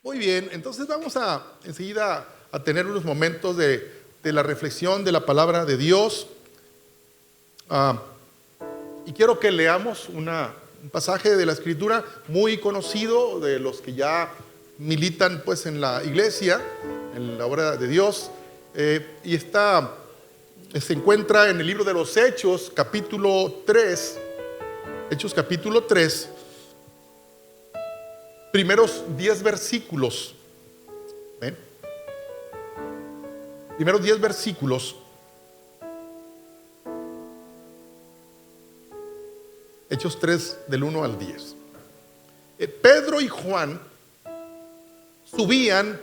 Muy bien, entonces vamos a enseguida a tener unos momentos de la reflexión de la palabra de Dios. Y quiero que leamos un pasaje de la Escritura muy conocido de los que ya militan pues en la iglesia, en la obra de Dios. Y se encuentra en el libro de los Hechos, capítulo 3. Hechos capítulo 3. Primeros 10 versículos. ¿Ven? Primeros 10 versículos. Hechos 3 del 1 al 10. Pedro y Juan subían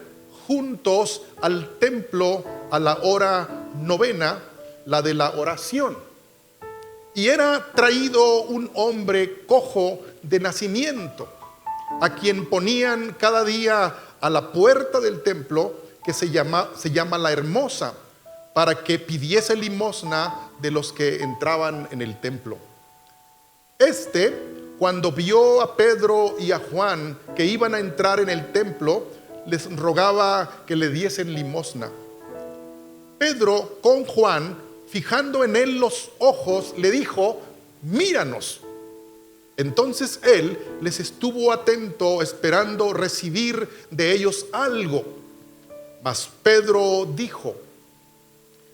juntos al templo a la hora novena, la de la oración. Y era traído un hombre cojo de nacimiento, a quien ponían cada día a la puerta del templo, que se llama La Hermosa, para que pidiese limosna de los que entraban en el templo. Cuando vio a Pedro y a Juan que iban a entrar en el templo, les rogaba que le diesen limosna. Pedro, con Juan, fijando en él los ojos, le dijo: míranos. Entonces él les estuvo atento, esperando recibir de ellos algo. Mas Pedro dijo: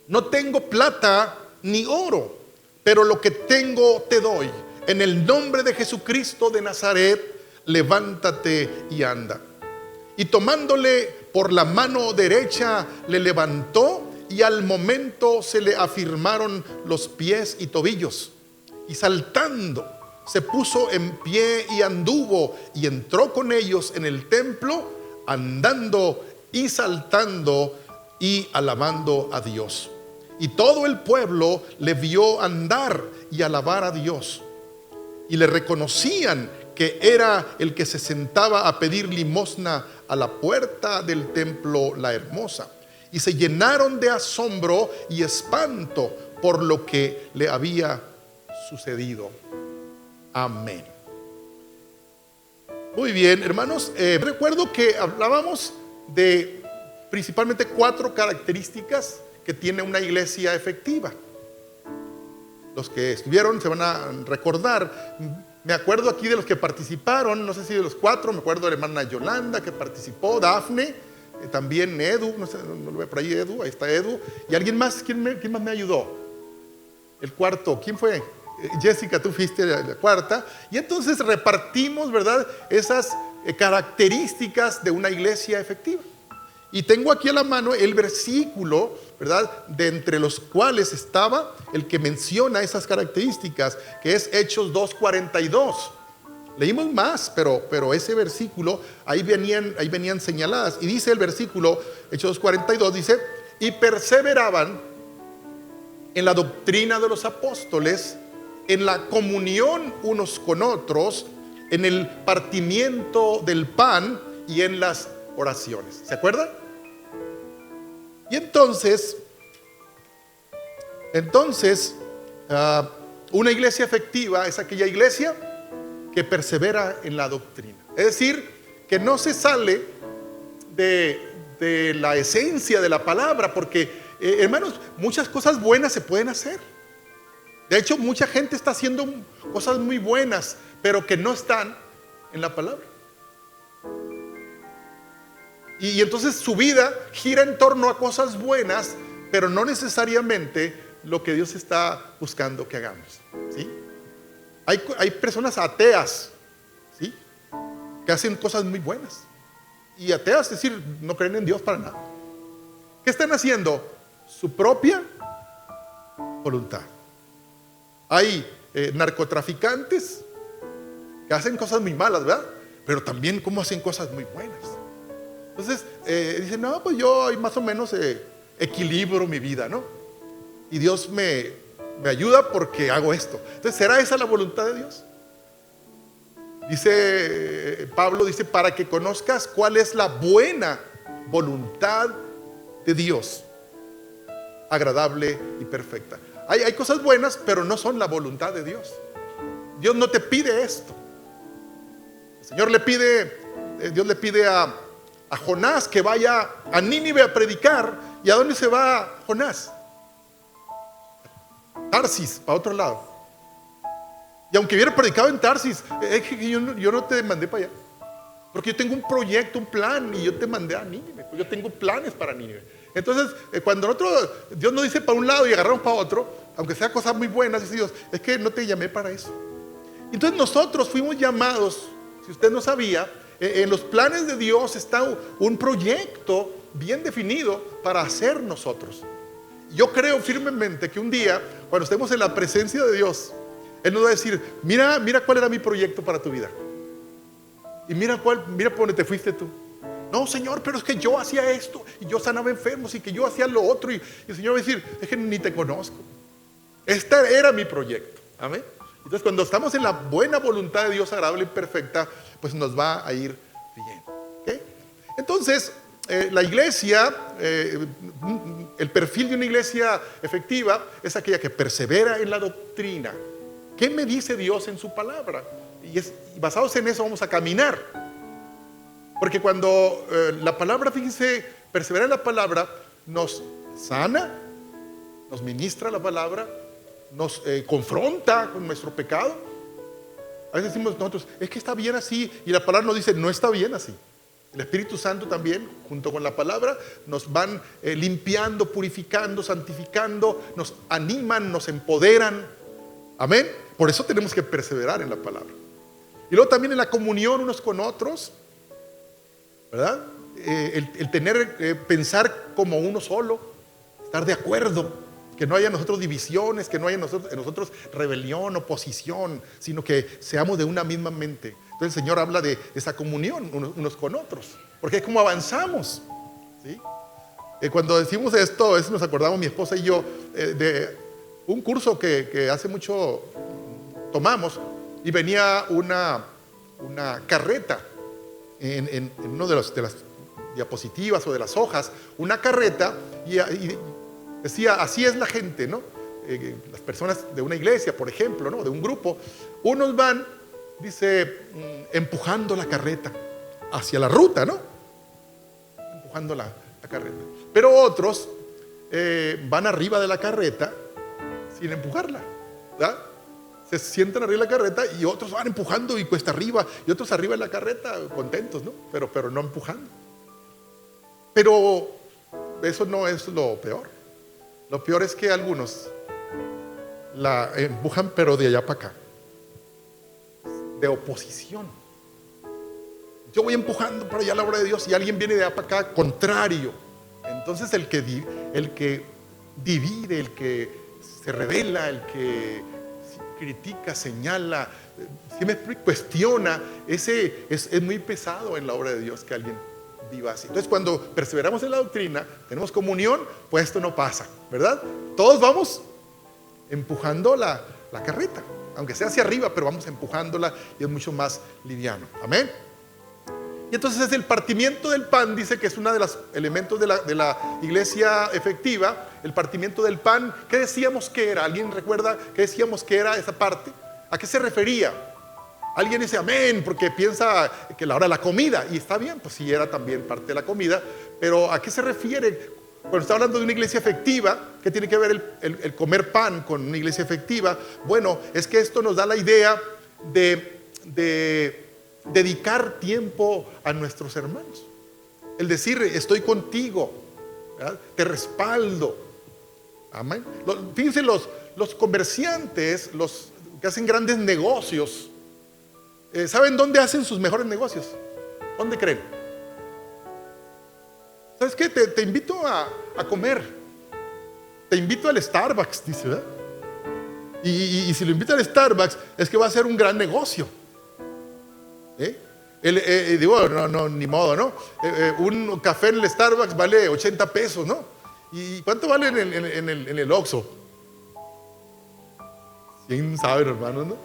no tengo plata ni oro, pero lo que tengo te doy. En el nombre de Jesucristo de Nazaret, levántate y anda. Y tomándole por la mano derecha, le levantó, y al momento se le afirmaron los pies y tobillos. Y saltando, se puso en pie y anduvo, y entró con ellos en el templo, andando y saltando y alabando a Dios. Y todo el pueblo le vio andar y alabar a Dios. Y le reconocían que era el que se sentaba a pedir limosna a la puerta del templo La Hermosa. Y se llenaron de asombro y espanto por lo que le había sucedido. Amén. Muy bien, hermanos, recuerdo que hablábamos de principalmente 4 características que tiene una iglesia efectiva. Los que estuvieron se van a recordar. Me acuerdo aquí de los que participaron, no sé si de los 4, me acuerdo de la hermana Yolanda que participó, Dafne, también Edu, no sé, no lo veo por ahí, Edu, ahí está Edu. ¿Y alguien más? ¿Quién más me ayudó? El cuarto, ¿quién fue? Jessica, tú fuiste la cuarta. Y entonces repartimos, ¿verdad?, esas características de una iglesia efectiva. Y tengo aquí a la mano el versículo, ¿verdad?, de entre los cuales estaba el que menciona esas características, que es Hechos 2:42. Leímos más, pero ese versículo, ahí venían señaladas. Y dice el versículo, Hechos 2:42, dice: y perseveraban en la doctrina de los apóstoles, en la comunión unos con otros, en el partimiento del pan y en las oraciones. ¿Se acuerdan? Y entonces, una iglesia efectiva es aquella iglesia que persevera en la doctrina. Es decir, que no se sale de la esencia de la palabra, porque, hermanos, muchas cosas buenas se pueden hacer. De hecho, mucha gente está haciendo cosas muy buenas, pero que no están en la palabra. Y entonces su vida gira en torno a cosas buenas, pero no necesariamente lo que Dios está buscando que hagamos, ¿sí? Hay personas ateas, ¿sí?, que hacen cosas muy buenas. Y ateas, es decir, no creen en Dios para nada. ¿Qué están haciendo? Su propia voluntad. Hay narcotraficantes que hacen cosas muy malas, ¿verdad? Pero también cómo hacen cosas muy buenas. Entonces dicen: no, pues yo más o menos equilibro mi vida, ¿no? Y Dios me ayuda porque hago esto. Entonces, ¿será esa la voluntad de Dios? Dice Pablo, dice: para que conozcas cuál es la buena voluntad de Dios, agradable y perfecta. Hay cosas buenas, pero no son la voluntad de Dios. Dios no te pide esto. El Señor Dios le pide a a Jonás que vaya a Nínive a predicar. ¿Y a dónde se va Jonás? Tarsis, para otro lado. Y aunque hubiera predicado en Tarsis, es que yo no te mandé para allá. Porque yo tengo un proyecto, un plan, y yo te mandé a Nínive. Pues yo tengo planes para Nínive. Entonces, cuando Dios nos dice para un lado y agarramos para otro, aunque sea cosas muy buenas, dice Dios, es que no te llamé para eso. Entonces nosotros fuimos llamados, si usted no sabía, en los planes de Dios está un proyecto bien definido para hacer nosotros. Yo creo firmemente que un día, cuando estemos en la presencia de Dios, Él nos va a decir, mira cuál era mi proyecto para tu vida. Y mira por dónde te fuiste tú. No, Señor, pero es que yo hacía esto, y yo sanaba enfermos, y que yo hacía lo otro, y el Señor va a decir, es que ni te conozco. Este era mi proyecto. Amén. Entonces, cuando estamos en la buena voluntad de Dios, agradable y perfecta, pues nos va a ir bien. ¿Okay? Entonces, la iglesia, el perfil de una iglesia efectiva es aquella que persevera en la doctrina. ¿Qué me dice Dios en su palabra? Y basados en eso vamos a caminar. Porque cuando la palabra, fíjense, persevera en la palabra, nos sana, nos ministra la palabra, nos confronta con nuestro pecado. A veces decimos nosotros, es que está bien así, y la palabra nos dice, no está bien así. El Espíritu Santo también, junto con la palabra, nos van limpiando, purificando, santificando, nos animan, nos empoderan. Amén. Por eso tenemos que perseverar en la palabra. Y luego también en la comunión unos con otros, ¿verdad? El tener, pensar como uno solo, estar de acuerdo. Que no haya en nosotros divisiones, que no haya en nosotros rebelión, oposición, sino que seamos de una misma mente. Entonces el Señor habla de esa comunión unos con otros, porque es como avanzamos, ¿sí? Cuando decimos esto, a veces nos acordamos mi esposa y yo de un curso que hace mucho tomamos, y venía una carreta en uno de las diapositivas o de las hojas, una carreta, y decía, así es la gente, ¿no? Las personas de una iglesia, por ejemplo, ¿no? De un grupo, unos van, dice, empujando la carreta hacia la ruta, ¿no? Empujando la carreta. Pero otros van arriba de la carreta sin empujarla, ¿verdad? Se sientan arriba de la carreta y otros van empujando y cuesta arriba, y otros arriba de la carreta contentos, ¿no? Pero no empujando. Pero eso no es lo peor. Lo peor es que algunos la empujan, pero de allá para acá, de oposición. Yo voy empujando para allá la obra de Dios y alguien viene de allá para acá contrario. Entonces el que divide, el que se revela, el que critica, señala, cuestiona, ese es muy pesado en la obra de Dios que alguien viva así. Entonces, cuando perseveramos en la doctrina, tenemos comunión, pues esto no pasa, ¿verdad? Todos vamos empujando la carreta, aunque sea hacia arriba, pero vamos empujándola y es mucho más liviano. Amén. Y entonces es el partimiento del pan, dice que es uno de los elementos de la iglesia efectiva, el partimiento del pan. ¿Qué decíamos que era? ¿Alguien recuerda qué decíamos que era esa parte? ¿A qué se refería? Alguien dice amén porque piensa que la hora de la comida, y está bien, pues sí era también parte de la comida, pero ¿a qué se refiere? Cuando está hablando de una iglesia efectiva, ¿qué tiene que ver el comer pan con una iglesia efectiva? Bueno, es que esto nos da la idea de dedicar tiempo a nuestros hermanos. El decir, estoy contigo, ¿verdad? Te respaldo. Amén. Fíjense, los comerciantes, los que hacen grandes negocios, ¿saben dónde hacen sus mejores negocios? ¿Dónde creen? ¿Sabes qué? Te invito a comer. Te invito al Starbucks, dice, ¿verdad? Y si lo invita al Starbucks, es que va a ser un gran negocio. Digo, no, ni modo, ¿no? Un café en el Starbucks vale 80 pesos, ¿no? ¿Y cuánto vale en el Oxxo? ¿Quién sabe, hermanos, no?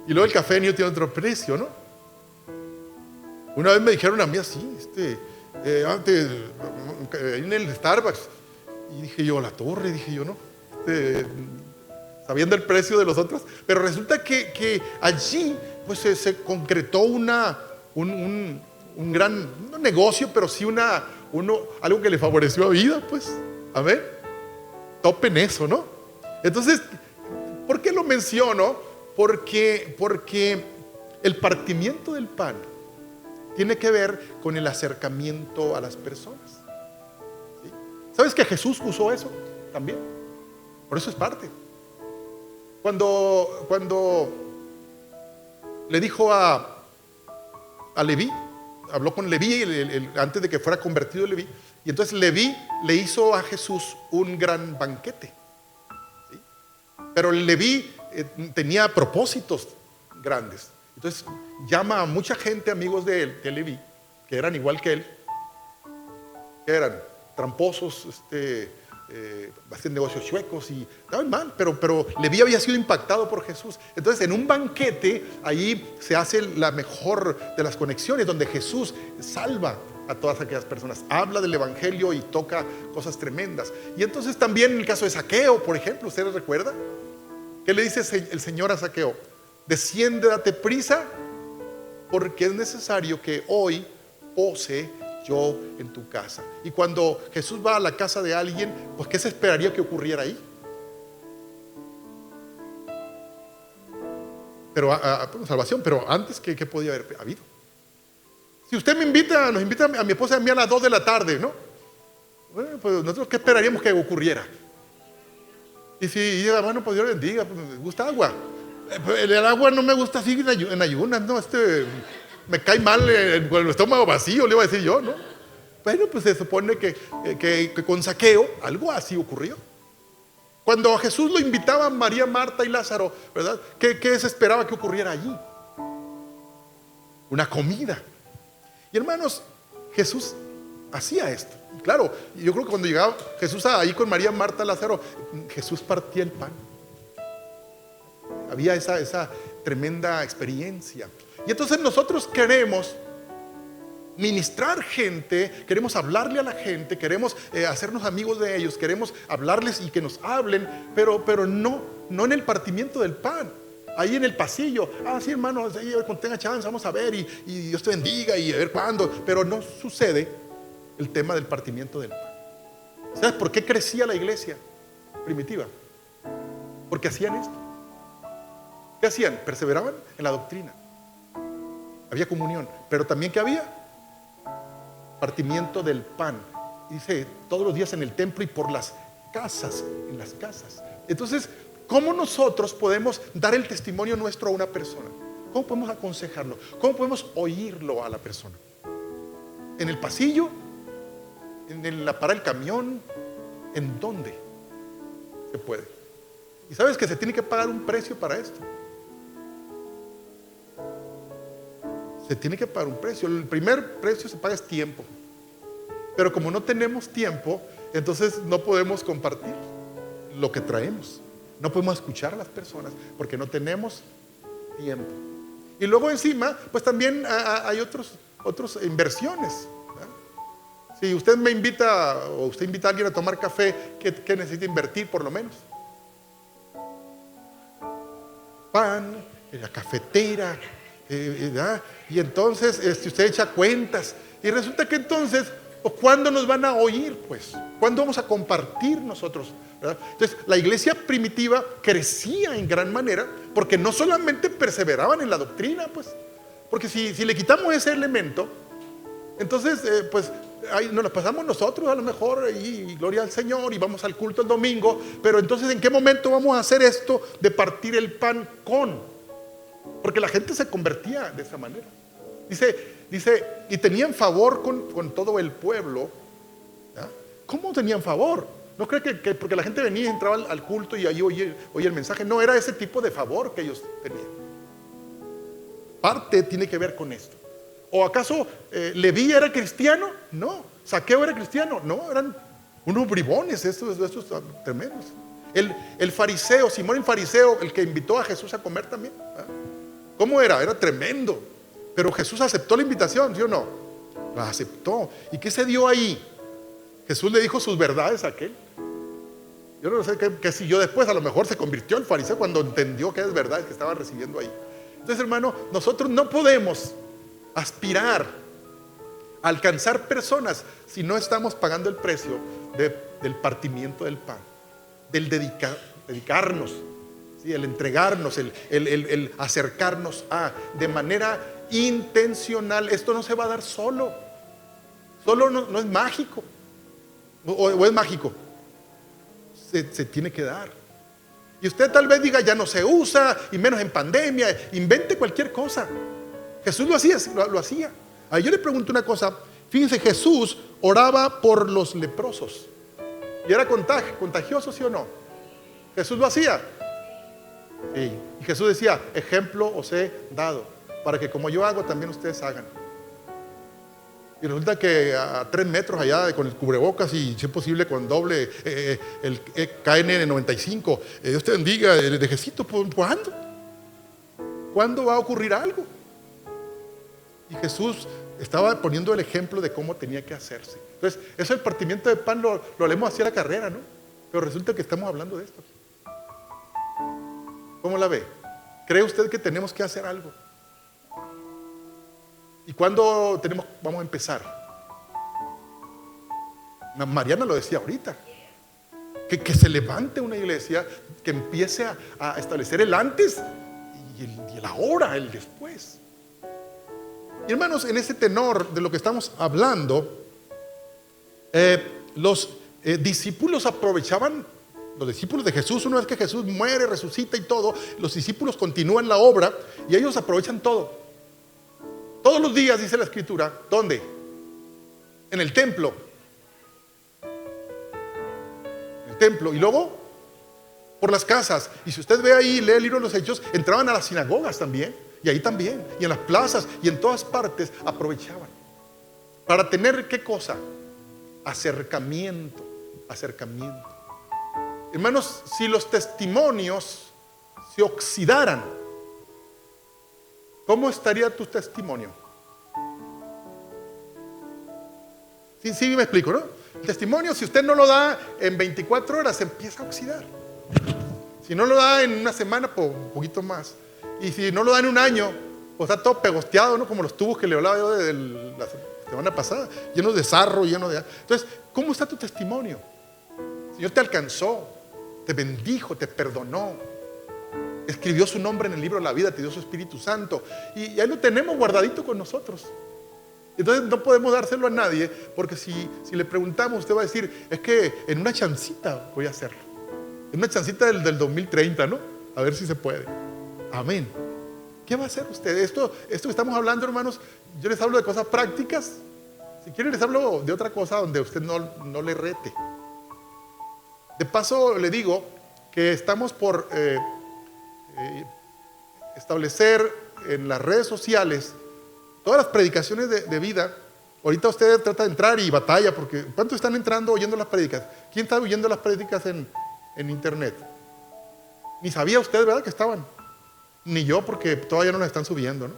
Y luego el café niño tiene otro precio, ¿no? Una vez me dijeron a mí así, antes, ahí en el Starbucks, y dije yo, la torre, dije yo, ¿no? Sabiendo el precio de los otros, pero resulta que allí pues se concretó un un gran no negocio, pero sí algo que le favoreció a vida, pues. Amén. Topen eso, ¿no? Entonces, ¿por qué lo menciono? Porque el partimiento del pan tiene que ver con el acercamiento a las personas. ¿Sí? ¿Sabes que Jesús usó eso también? Por eso es parte. Cuando le dijo a Leví, habló con Leví antes de que fuera convertido Leví, y entonces Leví le hizo a Jesús un gran banquete. ¿Sí? Pero Leví tenía propósitos grandes. Entonces llama a mucha gente, amigos de Leví, que eran igual que él, que eran tramposos, hacían negocios chuecos y estaban mal, pero Leví había sido impactado por Jesús. Entonces en un banquete ahí se hace la mejor de las conexiones, donde Jesús salva a todas aquellas personas, habla del evangelio y toca cosas tremendas. Y entonces también en el caso de Zaqueo, por ejemplo, ¿ustedes recuerdan? ¿Qué le dice el Señor a Zaqueo? Desciende, date prisa, porque es necesario que hoy pose yo en tu casa. Y cuando Jesús va a la casa de alguien, pues ¿qué se esperaría que ocurriera ahí? Pero salvación, pero antes, ¿qué podía haber habido? Si usted nos invita a mi esposa y a mí a las 2 de la tarde, ¿no? Bueno, pues nosotros ¿qué esperaríamos que ocurriera? Y si llega, bueno, pues Dios bendiga, pues me gusta agua. El agua no me gusta así en ayunas, ¿no? Me cae mal con el estómago vacío, le iba a decir yo, ¿no? Bueno, pues se supone que con Zaqueo algo así ocurrió. Cuando a Jesús lo invitaban María, Marta y Lázaro, ¿verdad? ¿Qué se esperaba que ocurriera allí? Una comida. Y hermanos, Jesús hacía esto. Claro, yo creo que cuando llegaba Jesús ahí con María, Marta, Lázaro, Jesús partía el pan. Había esa tremenda experiencia. Y entonces nosotros queremos ministrar gente, queremos hablarle a la gente, queremos hacernos amigos de ellos, queremos hablarles y que nos hablen, pero no en el partimiento del pan. Ahí en el pasillo, sí hermano, cuando tenga chance vamos a ver y Dios te bendiga y a ver cuándo. Pero no sucede el tema del partimiento del pan. ¿Sabes por qué crecía la iglesia primitiva? Porque hacían esto. ¿Qué hacían? Perseveraban en la doctrina. Había comunión, pero también ¿qué había? Partimiento del pan. Dice, todos los días en el templo y por las casas, en las casas. Entonces, ¿cómo nosotros podemos dar el testimonio nuestro a una persona? ¿Cómo podemos aconsejarlo? ¿Cómo podemos oírlo a la persona? ¿En el pasillo? ¿En la parada del camión? ¿En dónde se puede? Y sabes que se tiene que pagar un precio para esto. Se tiene que pagar un precio. El primer precio se paga es tiempo. Pero como no tenemos tiempo, entonces no podemos compartir lo que traemos. No podemos escuchar a las personas porque no tenemos tiempo. Y luego encima, pues también hay otras inversiones, ¿verdad? Si usted me invita o usted invita a alguien a tomar café, ¿qué necesita invertir por lo menos? Pan, la cafetera, ¿verdad? Y entonces si usted echa cuentas y resulta que entonces ¿cuándo nos van a oír? Pues ¿cuándo vamos a compartir nosotros? ¿Verdad? Entonces la iglesia primitiva crecía en gran manera porque no solamente perseveraban en la doctrina, pues, porque si le quitamos ese elemento, entonces pues ahí nos la pasamos nosotros a lo mejor y gloria al Señor y vamos al culto el domingo, pero entonces ¿en qué momento vamos a hacer esto de partir el pan porque la gente se convertía de esa manera? Dice, y tenían favor con todo el pueblo. ¿Ya? ¿Cómo tenían favor? No cree que porque la gente venía y entraba al culto y ahí oía el mensaje. No era ese tipo de favor que ellos tenían. Parte tiene que ver con esto. ¿O acaso Leví era cristiano? No. ¿Zaqueo era cristiano? No, eran unos bribones, estos tremendos. El fariseo, Simón el fariseo, el que invitó a Jesús a comer también. ¿Ah? ¿Cómo era? Era tremendo. Pero Jesús aceptó la invitación, ¿sí o no? La aceptó. ¿Y qué se dio ahí? Jesús le dijo sus verdades a aquel. Yo no sé qué siguió después. A lo mejor se convirtió el fariseo cuando entendió que es verdad que estaba recibiendo ahí. Entonces, hermano, nosotros no podemos aspirar alcanzar personas si no estamos pagando el precio del partimiento del pan, del dedicarnos, ¿sí? El entregarnos, el acercarnos de manera intencional. Esto no se va a dar solo no es mágico, o es mágico, se tiene que dar. Y usted tal vez diga, ya no se usa, y menos en pandemia, invente cualquier cosa. Jesús lo hacía. Ahí yo le pregunto una cosa. Fíjense, Jesús oraba por los leprosos. ¿Y era contagioso, sí o no? Jesús lo hacía. Sí. Y Jesús decía, ejemplo os he dado, para que como yo hago, también ustedes hagan. Y resulta que a 3 metros allá, con el cubrebocas y si es posible con doble el KN95, Dios te bendiga, el dejecito, ¿cuándo? ¿Cuándo va a ocurrir algo? Y Jesús estaba poniendo el ejemplo de cómo tenía que hacerse. Entonces, eso del partimiento de pan lo leemos hacia la carrera, ¿no? Pero resulta que estamos hablando de esto. ¿Cómo la ve? ¿Cree usted que tenemos que hacer algo? ¿Y cuándo vamos a empezar? Mariana lo decía ahorita. Que se levante una iglesia, que empiece a establecer el antes y el ahora, el después. Y hermanos, en ese tenor de lo que estamos hablando, los discípulos aprovechaban, los discípulos de Jesús, una vez que Jesús muere, resucita y todo, los discípulos continúan la obra y ellos aprovechan todo. Todos los días, dice la Escritura, ¿dónde? En el templo. El templo. Y luego, por las casas. Y si usted ve ahí, lee el libro de los Hechos, entraban a las sinagogas también. Y ahí también, y en las plazas, y en todas partes aprovechaban. Para tener, ¿qué cosa? Acercamiento. Hermanos, si los testimonios se oxidaran, ¿cómo estaría tu testimonio? Sí, me explico, ¿no? El testimonio, si usted no lo da en 24 horas, se empieza a oxidar. Si no lo da en una semana, pues un poquito más. Y si no lo da en un año, pues está todo pegosteado, ¿no? Como los tubos que le hablaba yo de la semana pasada, llenos de sarro, llenos de... Entonces, ¿cómo está tu testimonio? El Señor te alcanzó, te bendijo, te perdonó, escribió su nombre en el libro de la vida, te dio su Espíritu Santo, y ahí lo tenemos guardadito con nosotros. Entonces no podemos dárselo a nadie, porque si le preguntamos, usted va a decir, es que en una chancita voy a hacerlo, en una chancita del 2030, ¿no? A ver si se puede. Amén. ¿Qué va a hacer usted? Esto que estamos hablando, hermanos, yo les hablo de cosas prácticas. Si quieren les hablo de otra cosa donde usted no le rete. De paso le digo que estamos por establecer en las redes sociales todas las predicaciones de vida. Ahorita usted trata de entrar y batalla, porque ¿cuántos están entrando oyendo las prédicas? ¿Quién está oyendo las prédicas en internet? Ni sabía usted, ¿verdad?, que estaban. Ni yo, porque todavía no las están subiendo, ¿no?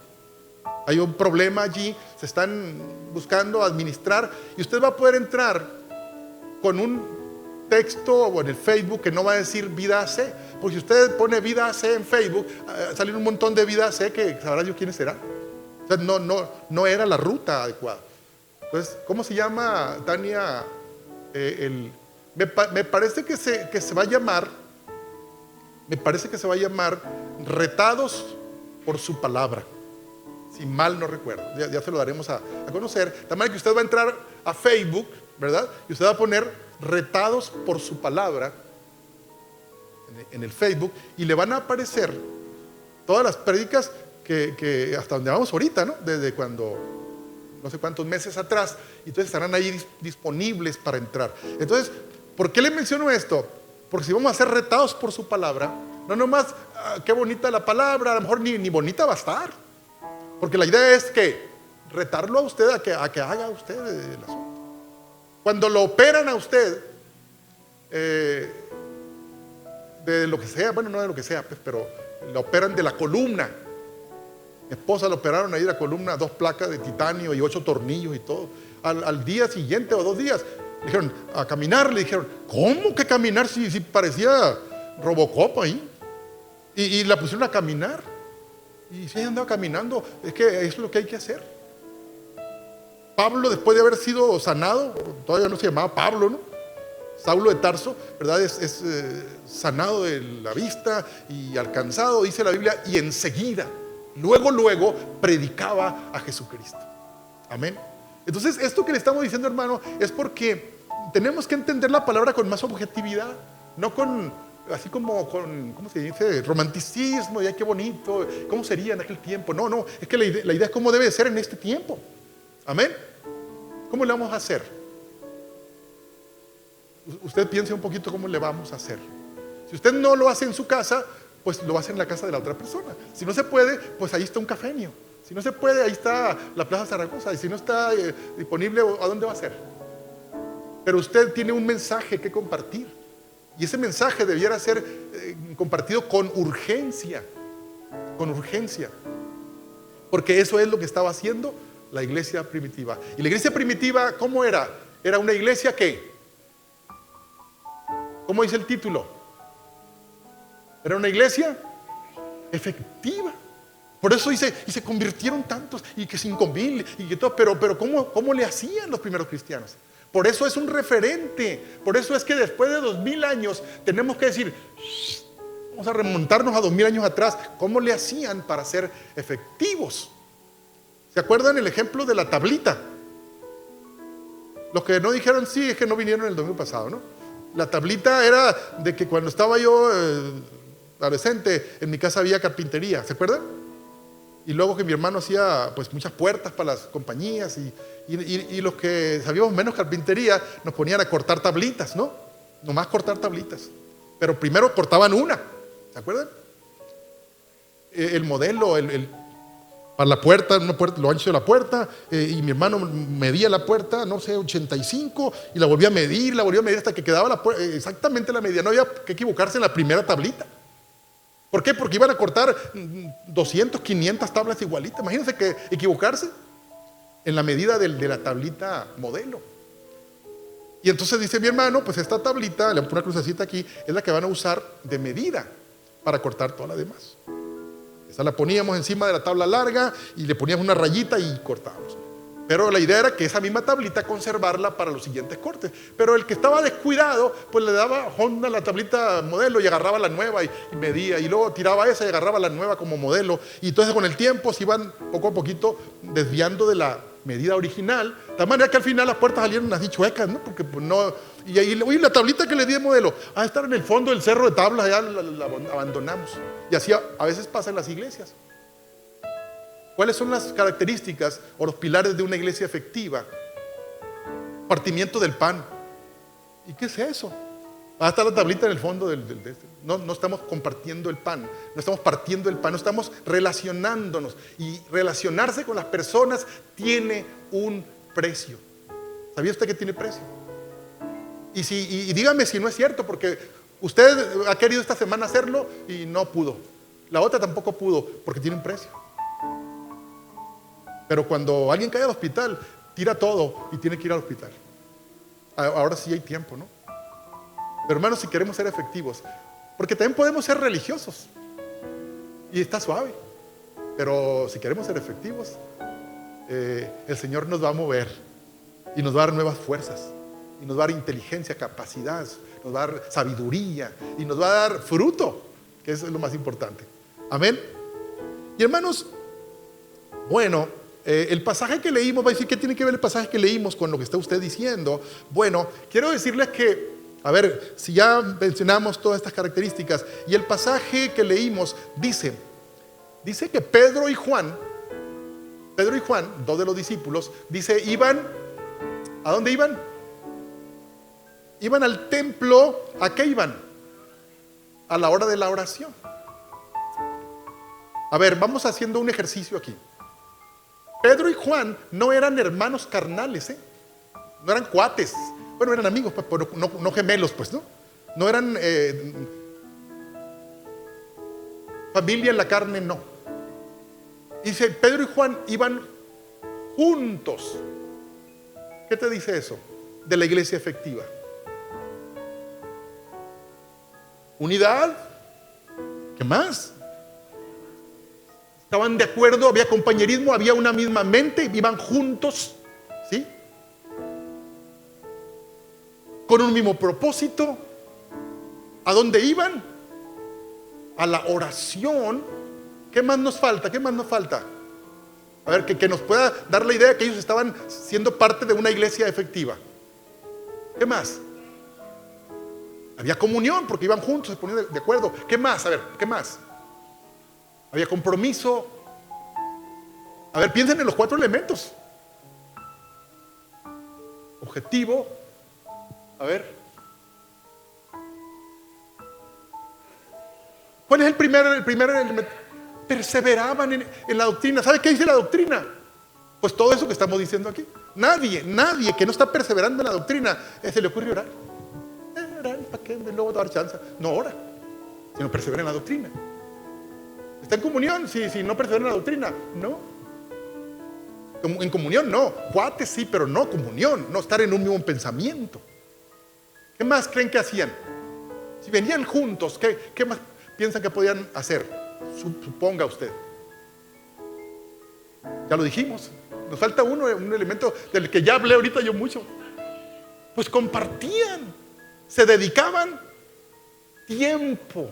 Hay un problema allí, se están buscando administrar, y usted va a poder entrar con un texto o en el Facebook que no va a decir Vida AC, porque si usted pone Vida AC en Facebook, salen un montón de Vida AC que sabrá yo quiénes serán. O sea, no era la ruta adecuada. Entonces, ¿cómo se llama, Tania? Me parece que se va a llamar, Retados por su palabra, si mal no recuerdo. Ya se lo daremos a conocer. De manera que usted va a entrar a Facebook, ¿verdad? Y usted va a poner Retados por su palabra en el Facebook, y le van a aparecer todas las prédicas que hasta donde vamos ahorita, ¿no? Desde cuando, no sé cuántos meses atrás, y entonces estarán ahí disponibles para entrar. Entonces, ¿por qué le menciono esto? Porque si vamos a ser retados por su palabra, no nomás, qué bonita la palabra, a lo mejor ni bonita va a estar. Porque la idea es que retarlo a usted a que haga usted el asunto. Cuando lo operan a usted, de lo que sea, bueno, no de lo que sea, pues, pero lo operan de la columna. Mi esposa le operaron ahí la columna, 2 placas de titanio y 8 tornillos y todo. Al día siguiente o 2 días, le dijeron, a caminar, le dijeron, ¿cómo que caminar si parecía Robocop ahí? Y la pusieron a caminar. Y si ella andaba caminando, es que eso es lo que hay que hacer. Pablo, después de haber sido sanado, todavía no se llamaba Pablo, ¿no? Saulo de Tarso, ¿verdad? Es sanado de la vista y alcanzado, dice la Biblia, y enseguida, luego, predicaba a Jesucristo. Amén. Entonces, esto que le estamos diciendo, hermano, es porque tenemos que entender la palabra con más objetividad, no con, así como con, ¿cómo se dice? Romanticismo, ya qué bonito, ¿cómo sería en aquel tiempo? No, es que la idea es cómo debe ser en este tiempo. Amén. ¿Cómo le vamos a hacer? Usted piense un poquito cómo le vamos a hacer. Si usted no lo hace en su casa, pues lo hace en la casa de la otra persona. Si no se puede, pues ahí está un cafenio. Si no se puede, ahí está la Plaza Zaragoza. Y si no está disponible, ¿a dónde va a ser? Pero usted tiene un mensaje que compartir. Y ese mensaje debiera ser compartido con urgencia. Con urgencia. Porque eso es lo que estaba haciendo la iglesia primitiva. Y la iglesia primitiva, ¿cómo era? Era una iglesia que, ¿cómo dice el título? Era una iglesia efectiva. Por eso dice, y se convirtieron tantos, y que 5,000, y que todo, pero ¿cómo le hacían los primeros cristianos? Por eso es un referente. Por eso es que después de 2000 años tenemos que decir, vamos a remontarnos a 2000 años atrás, ¿cómo le hacían para ser efectivos? ¿Se acuerdan el ejemplo de la tablita? Los que no dijeron sí es que no vinieron el domingo pasado, ¿no? La tablita era de que cuando estaba yo adolescente, en mi casa había carpintería, ¿se acuerdan? Y luego que mi hermano hacía pues muchas puertas para las compañías y los que sabíamos menos carpintería nos ponían a cortar tablitas, ¿no? Nomás cortar tablitas. Pero primero cortaban una, ¿se acuerdan? El modelo, para la puerta, lo ancho de la puerta, y mi hermano medía la puerta, no sé, 85, y la volvía a medir hasta que quedaba la puerta, exactamente la medida. No había que equivocarse en la primera tablita. ¿Por qué? Porque iban a cortar 200, 500 tablas igualitas. Imagínense que equivocarse en la medida de la tablita modelo. Y entonces dice mi hermano, pues esta tablita, le pongo una crucecita aquí, es la que van a usar de medida para cortar todas las demás. Esa la poníamos encima de la tabla larga y le poníamos una rayita y cortábamos. Pero la idea era que esa misma tablita conservarla para los siguientes cortes. Pero el que estaba descuidado, pues le daba Honda la tablita modelo y agarraba la nueva y medía. Y luego tiraba esa y agarraba la nueva como modelo. Y entonces con el tiempo se iban poco a poquito desviando de la medida original. De tal manera que al final las puertas salieron así chuecas, ¿no? Porque pues no... Y ahí, oye, la tablita que le di de modelo, estar en el fondo del cerro de tablas, ya la abandonamos. Y así a veces pasa en las iglesias. ¿Cuáles son las características o los pilares de una iglesia efectiva? Partimiento del pan. ¿Y qué es eso? Está la tablita en el fondo no estamos compartiendo el pan, no estamos partiendo el pan, no estamos relacionándonos. Y relacionarse con las personas tiene un precio. ¿Sabía usted que tiene precio? Y dígame si no es cierto, porque usted ha querido esta semana hacerlo y no pudo. La otra tampoco pudo, porque tiene un precio. Pero cuando alguien cae al hospital, tira todo y tiene que ir al hospital. Ahora sí hay tiempo, ¿no? Pero hermanos, si queremos ser efectivos, porque también podemos ser religiosos y está suave, pero si queremos ser efectivos, el Señor nos va a mover y nos va a dar nuevas fuerzas y nos va a dar inteligencia, capacidad, nos va a dar sabiduría y nos va a dar fruto, que eso es lo más importante. Amén. Y hermanos, bueno, el pasaje que leímos, va a decir, ¿qué tiene que ver el pasaje que leímos con lo que está usted diciendo? Bueno, quiero decirles que, a ver, si ya mencionamos todas estas características, y el pasaje que leímos dice que Pedro y Juan, dos de los discípulos, dice, iban, ¿a dónde iban? Iban al templo. ¿A qué iban? A la hora de la oración. A ver, vamos haciendo un ejercicio aquí. Pedro y Juan no eran hermanos carnales, no eran cuates. Bueno, eran amigos, pero no gemelos, pues, ¿no? No eran familia en la carne, no. Dice, Pedro y Juan iban juntos. ¿Qué te dice eso de la iglesia efectiva? Unidad. ¿Qué más? Estaban de acuerdo, había compañerismo, había una misma mente, iban juntos, ¿sí? con un mismo propósito. ¿A dónde iban? A la oración. ¿Qué más nos falta? ¿Qué más nos falta? A ver, que nos pueda dar la idea que ellos estaban siendo parte de una iglesia efectiva. ¿Qué más? Había comunión porque iban juntos, se ponían de acuerdo. ¿Qué más? A ver, ¿qué más? Había compromiso. A ver, piensen en los 4 elementos. Objetivo. A ver. ¿Cuál es el primer elemento? Perseveraban en la doctrina. ¿Sabe qué dice la doctrina? Pues todo eso que estamos diciendo aquí. Nadie que no está perseverando en la doctrina, se le ocurre orar. Orar, ¿para qué? Luego dar chance. No ora, sino persevera en la doctrina. ¿Está en comunión? Si no persevera en la doctrina, no. En comunión no. Cuates sí, pero no comunión. No estar en un mismo pensamiento. ¿Qué más creen que hacían? Si venían juntos, ¿qué más piensan que podían hacer? Suponga usted. Ya lo dijimos. Nos falta un elemento del que ya hablé ahorita yo mucho. Pues compartían, se dedicaban tiempo.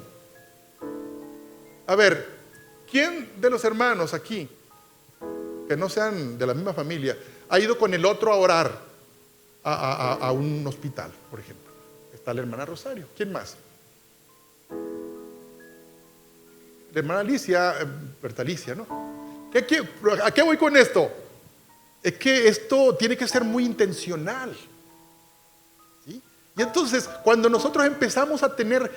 A ver, ¿quién de los hermanos aquí, que no sean de la misma familia, ha ido con el otro a orar a un hospital, por ejemplo? Está la hermana Rosario. ¿Quién más? La hermana Alicia, Berta Alicia, ¿no? ¿A qué voy con esto? Es que esto tiene que ser muy intencional. ¿Sí? Y entonces, cuando nosotros empezamos a tener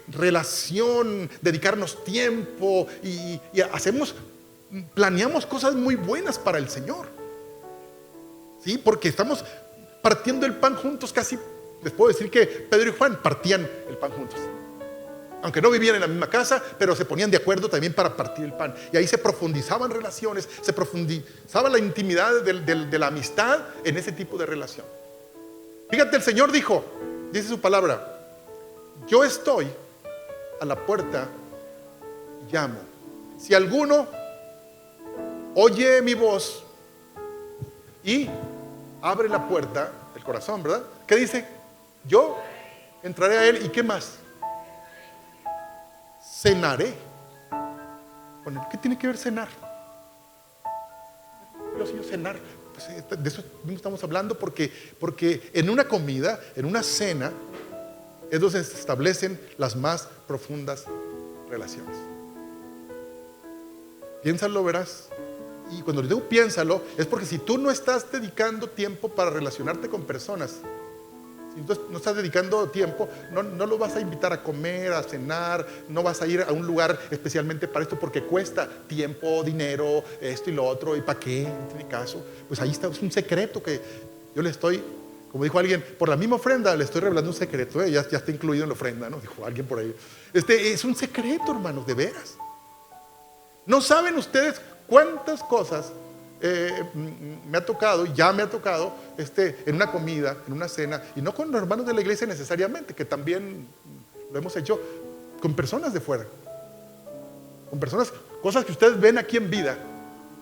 relación, dedicarnos tiempo y planeamos cosas muy buenas para el Señor. ¿Sí? Porque estamos partiendo el pan juntos casi. Les puedo decir que Pedro y Juan partían el pan juntos. Aunque no vivían en la misma casa, pero se ponían de acuerdo también para partir el pan. Y ahí se profundizaban relaciones, se profundizaba la intimidad de la amistad en ese tipo de relación. Fíjate, el Señor dice su palabra: yo estoy a la puerta y llamo. Si alguno oye mi voz y abre la puerta, el corazón, ¿verdad? ¿Qué dice? Yo entraré a él. ¿Y qué más? Cenaré con él. ¿Qué tiene que ver cenar? Señor, cenar. Pues de eso mismo estamos hablando, porque en una comida, en una cena, es donde se establecen las más profundas relaciones. Piénsalo, verás. Y cuando le digo piénsalo, es porque si tú no estás dedicando tiempo para relacionarte con personas, si tú no estás dedicando tiempo, no lo vas a invitar a comer, a cenar, no vas a ir a un lugar especialmente para esto, porque cuesta tiempo, dinero, esto y lo otro, y para qué, no tiene caso. Pues ahí está, es un secreto que yo le estoy, como dijo alguien, por la misma ofrenda le estoy revelando un secreto, ya está incluido en la ofrenda, ¿no? Dijo alguien por ahí. Es un secreto, hermanos, de veras. ¿No saben ustedes cuántas cosas ya me ha tocado en una comida, en una cena, y no con los hermanos de la iglesia necesariamente, que también lo hemos hecho con personas de fuera, con personas, cosas que ustedes ven aquí en vida,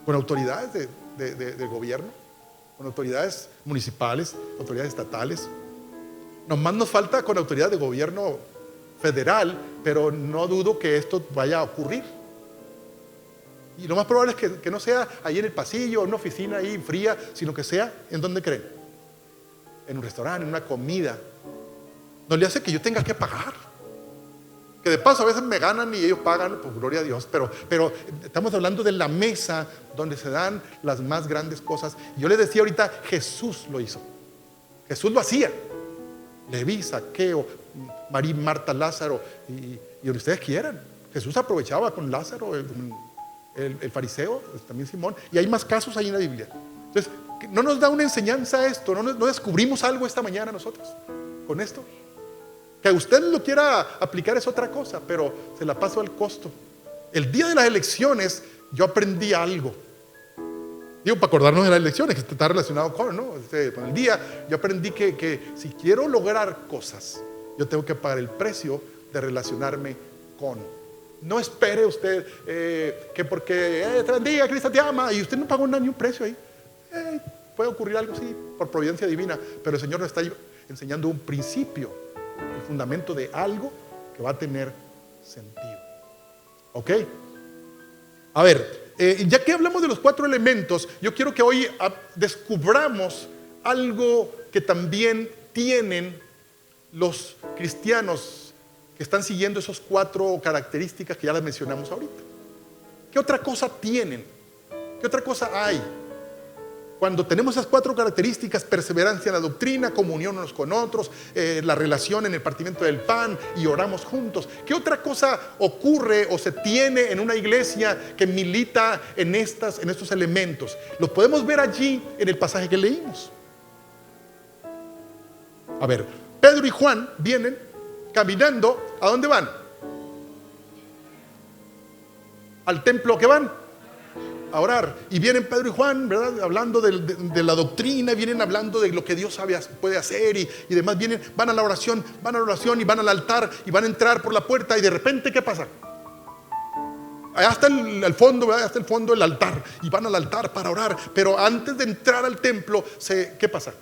con autoridades de gobierno, con autoridades municipales, autoridades estatales. Nomás nos falta con autoridades de gobierno federal, pero no dudo que esto vaya a ocurrir. Y lo más probable es que no sea ahí en el pasillo, en una oficina ahí fría, sino que sea, ¿en dónde creen? En un restaurante, en una comida. No le hace que yo tenga que pagar. Que de paso a veces me ganan y ellos pagan, pues gloria a Dios. Pero estamos hablando de la mesa donde se dan las más grandes cosas. Y yo les decía ahorita, Jesús lo hizo. Jesús lo hacía. Leví, Zaqueo, María, Marta, Lázaro y lo que ustedes quieran. Jesús aprovechaba con Lázaro, el fariseo, también Simón, y hay más casos ahí en la Biblia. Entonces, ¿no nos da una enseñanza esto? ¿No descubrimos algo esta mañana nosotros con esto? Que usted lo quiera aplicar es otra cosa, pero se la paso al costo. El día de las elecciones yo aprendí algo. Digo, para acordarnos de las elecciones, que está relacionado con el día. Yo aprendí que si quiero lograr cosas, yo tengo que pagar el precio de relacionarme con. No espere usted que porque te bendiga, Cristo te ama, y usted no pagó ni un precio ahí. Puede ocurrir algo así por providencia divina, pero el Señor no está enseñando un principio, el fundamento de algo que va a tener sentido. ¿Ok? A ver, ya que hablamos de los 4 elementos, yo quiero que hoy descubramos algo que también tienen los cristianos que están siguiendo esas 4 características que ya las mencionamos ahorita. ¿Qué otra cosa tienen? ¿Qué otra cosa hay? Cuando tenemos esas 4 características: perseverancia en la doctrina, comunión unos con otros, la relación en el partimiento del pan y oramos juntos. ¿Qué otra cosa ocurre o se tiene en una iglesia que milita en estos elementos? Los podemos ver allí en el pasaje que leímos. A ver, Pedro y Juan vienen caminando. ¿A dónde van? Al templo. ¿Que van? A orar. Y vienen Pedro y Juan, ¿verdad? Hablando de la doctrina, vienen hablando de lo que Dios puede hacer y demás. Van a la oración y van al altar y van a entrar por la puerta, y de repente, ¿qué pasa? Allá está el fondo, ¿verdad? Allá está el fondo del altar, y van al altar para orar. Pero antes de entrar al templo, ¿qué pasa?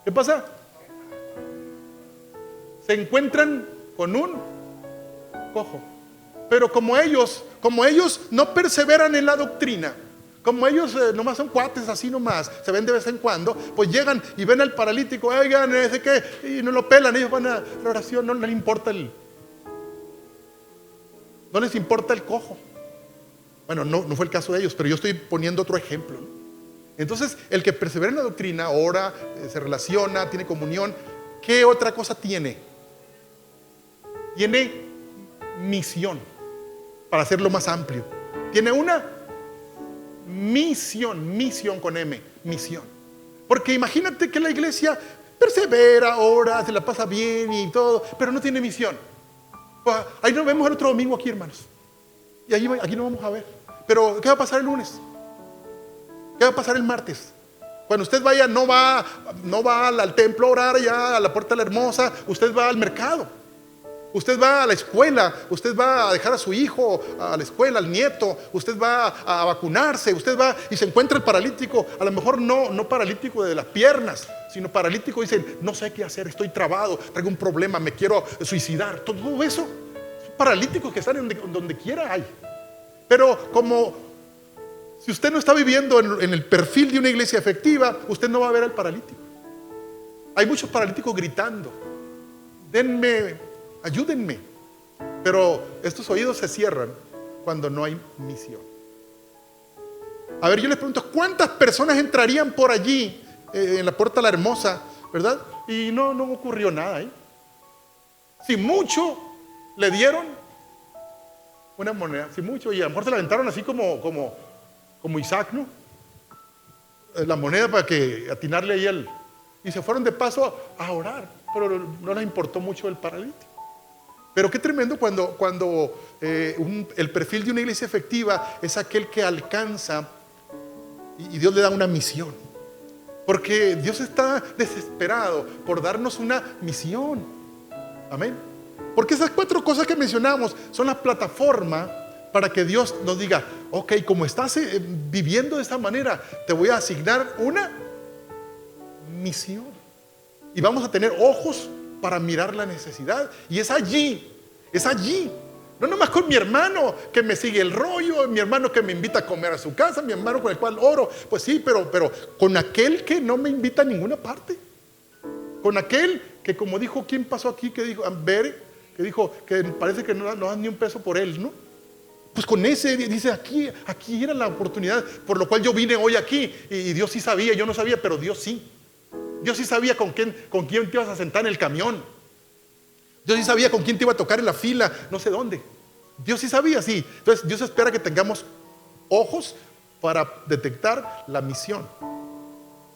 ¿Qué pasa? Se encuentran con un cojo. Pero como ellos no perseveran en la doctrina, como ellos nomás son cuates así nomás, se ven de vez en cuando, pues llegan y ven al paralítico, oigan, ese que, y no lo pelan. Ellos van a la oración, no les importa no les importa el cojo. Bueno, no fue el caso de ellos, pero yo estoy poniendo otro ejemplo, ¿no? Entonces, el que persevera en la doctrina, ora, se relaciona, tiene comunión. ¿Qué otra cosa tiene? Tiene misión, para hacerlo más amplio. Tiene una misión con M, misión. Porque imagínate que la iglesia persevera, ora, se la pasa bien y todo, pero no tiene misión. Pues ahí nos vemos el otro domingo aquí, hermanos. Y aquí nos vamos a ver. Pero ¿qué va a pasar el lunes? ¿Qué va a pasar el martes? Cuando usted vaya, no va al templo a orar allá a la Puerta de la Hermosa, usted va al mercado, usted va a la escuela, usted va a dejar a su hijo a la escuela, al nieto, usted va a vacunarse, usted va y se encuentra el paralítico, a lo mejor no paralítico de las piernas, sino paralítico, dice, no sé qué hacer, estoy trabado, traigo un problema, me quiero suicidar. Todo eso, paralíticos que están donde quiera hay. Pero como si usted no está viviendo en el perfil de una iglesia efectiva, usted no va a ver al paralítico. Hay muchos paralíticos gritando, denme, ayúdenme. Pero estos oídos se cierran cuando no hay misión. A ver, yo les pregunto, ¿cuántas personas entrarían por allí en la Puerta de la Hermosa, verdad? Y no ocurrió nada, ¿eh? Si mucho le dieron una moneda, si mucho, y a lo mejor se la aventaron así como Isaac, ¿no? La moneda para que atinarle ahí y se fueron de paso a orar, pero no les importó mucho el paralítico. Pero qué tremendo cuando el perfil de una iglesia efectiva es aquel que alcanza y Dios le da una misión. Porque Dios está desesperado por darnos una misión. Amén. Porque esas 4 cosas que mencionamos son la plataforma para que Dios nos diga, ok, como estás viviendo de esta manera, te voy a asignar una misión. Y vamos a tener ojos para mirar la necesidad. Y es allí. No nomás con mi hermano que me sigue el rollo, mi hermano que me invita a comer a su casa, mi hermano con el cual oro. Pues sí, pero con aquel que no me invita a ninguna parte. Con aquel que, como dijo, ¿quién pasó aquí? Que dijo, Amber, que dijo que parece que no dan ni un peso por él, ¿no? Pues con ese, dice, aquí era la oportunidad por lo cual yo vine hoy aquí. Y Dios sí sabía, yo no sabía, pero Dios sí. Dios sí sabía con quién te ibas a sentar en el camión. Dios sí sabía con quién te iba a tocar en la fila, no sé dónde. Dios sí sabía, sí. Entonces Dios espera que tengamos ojos para detectar la misión,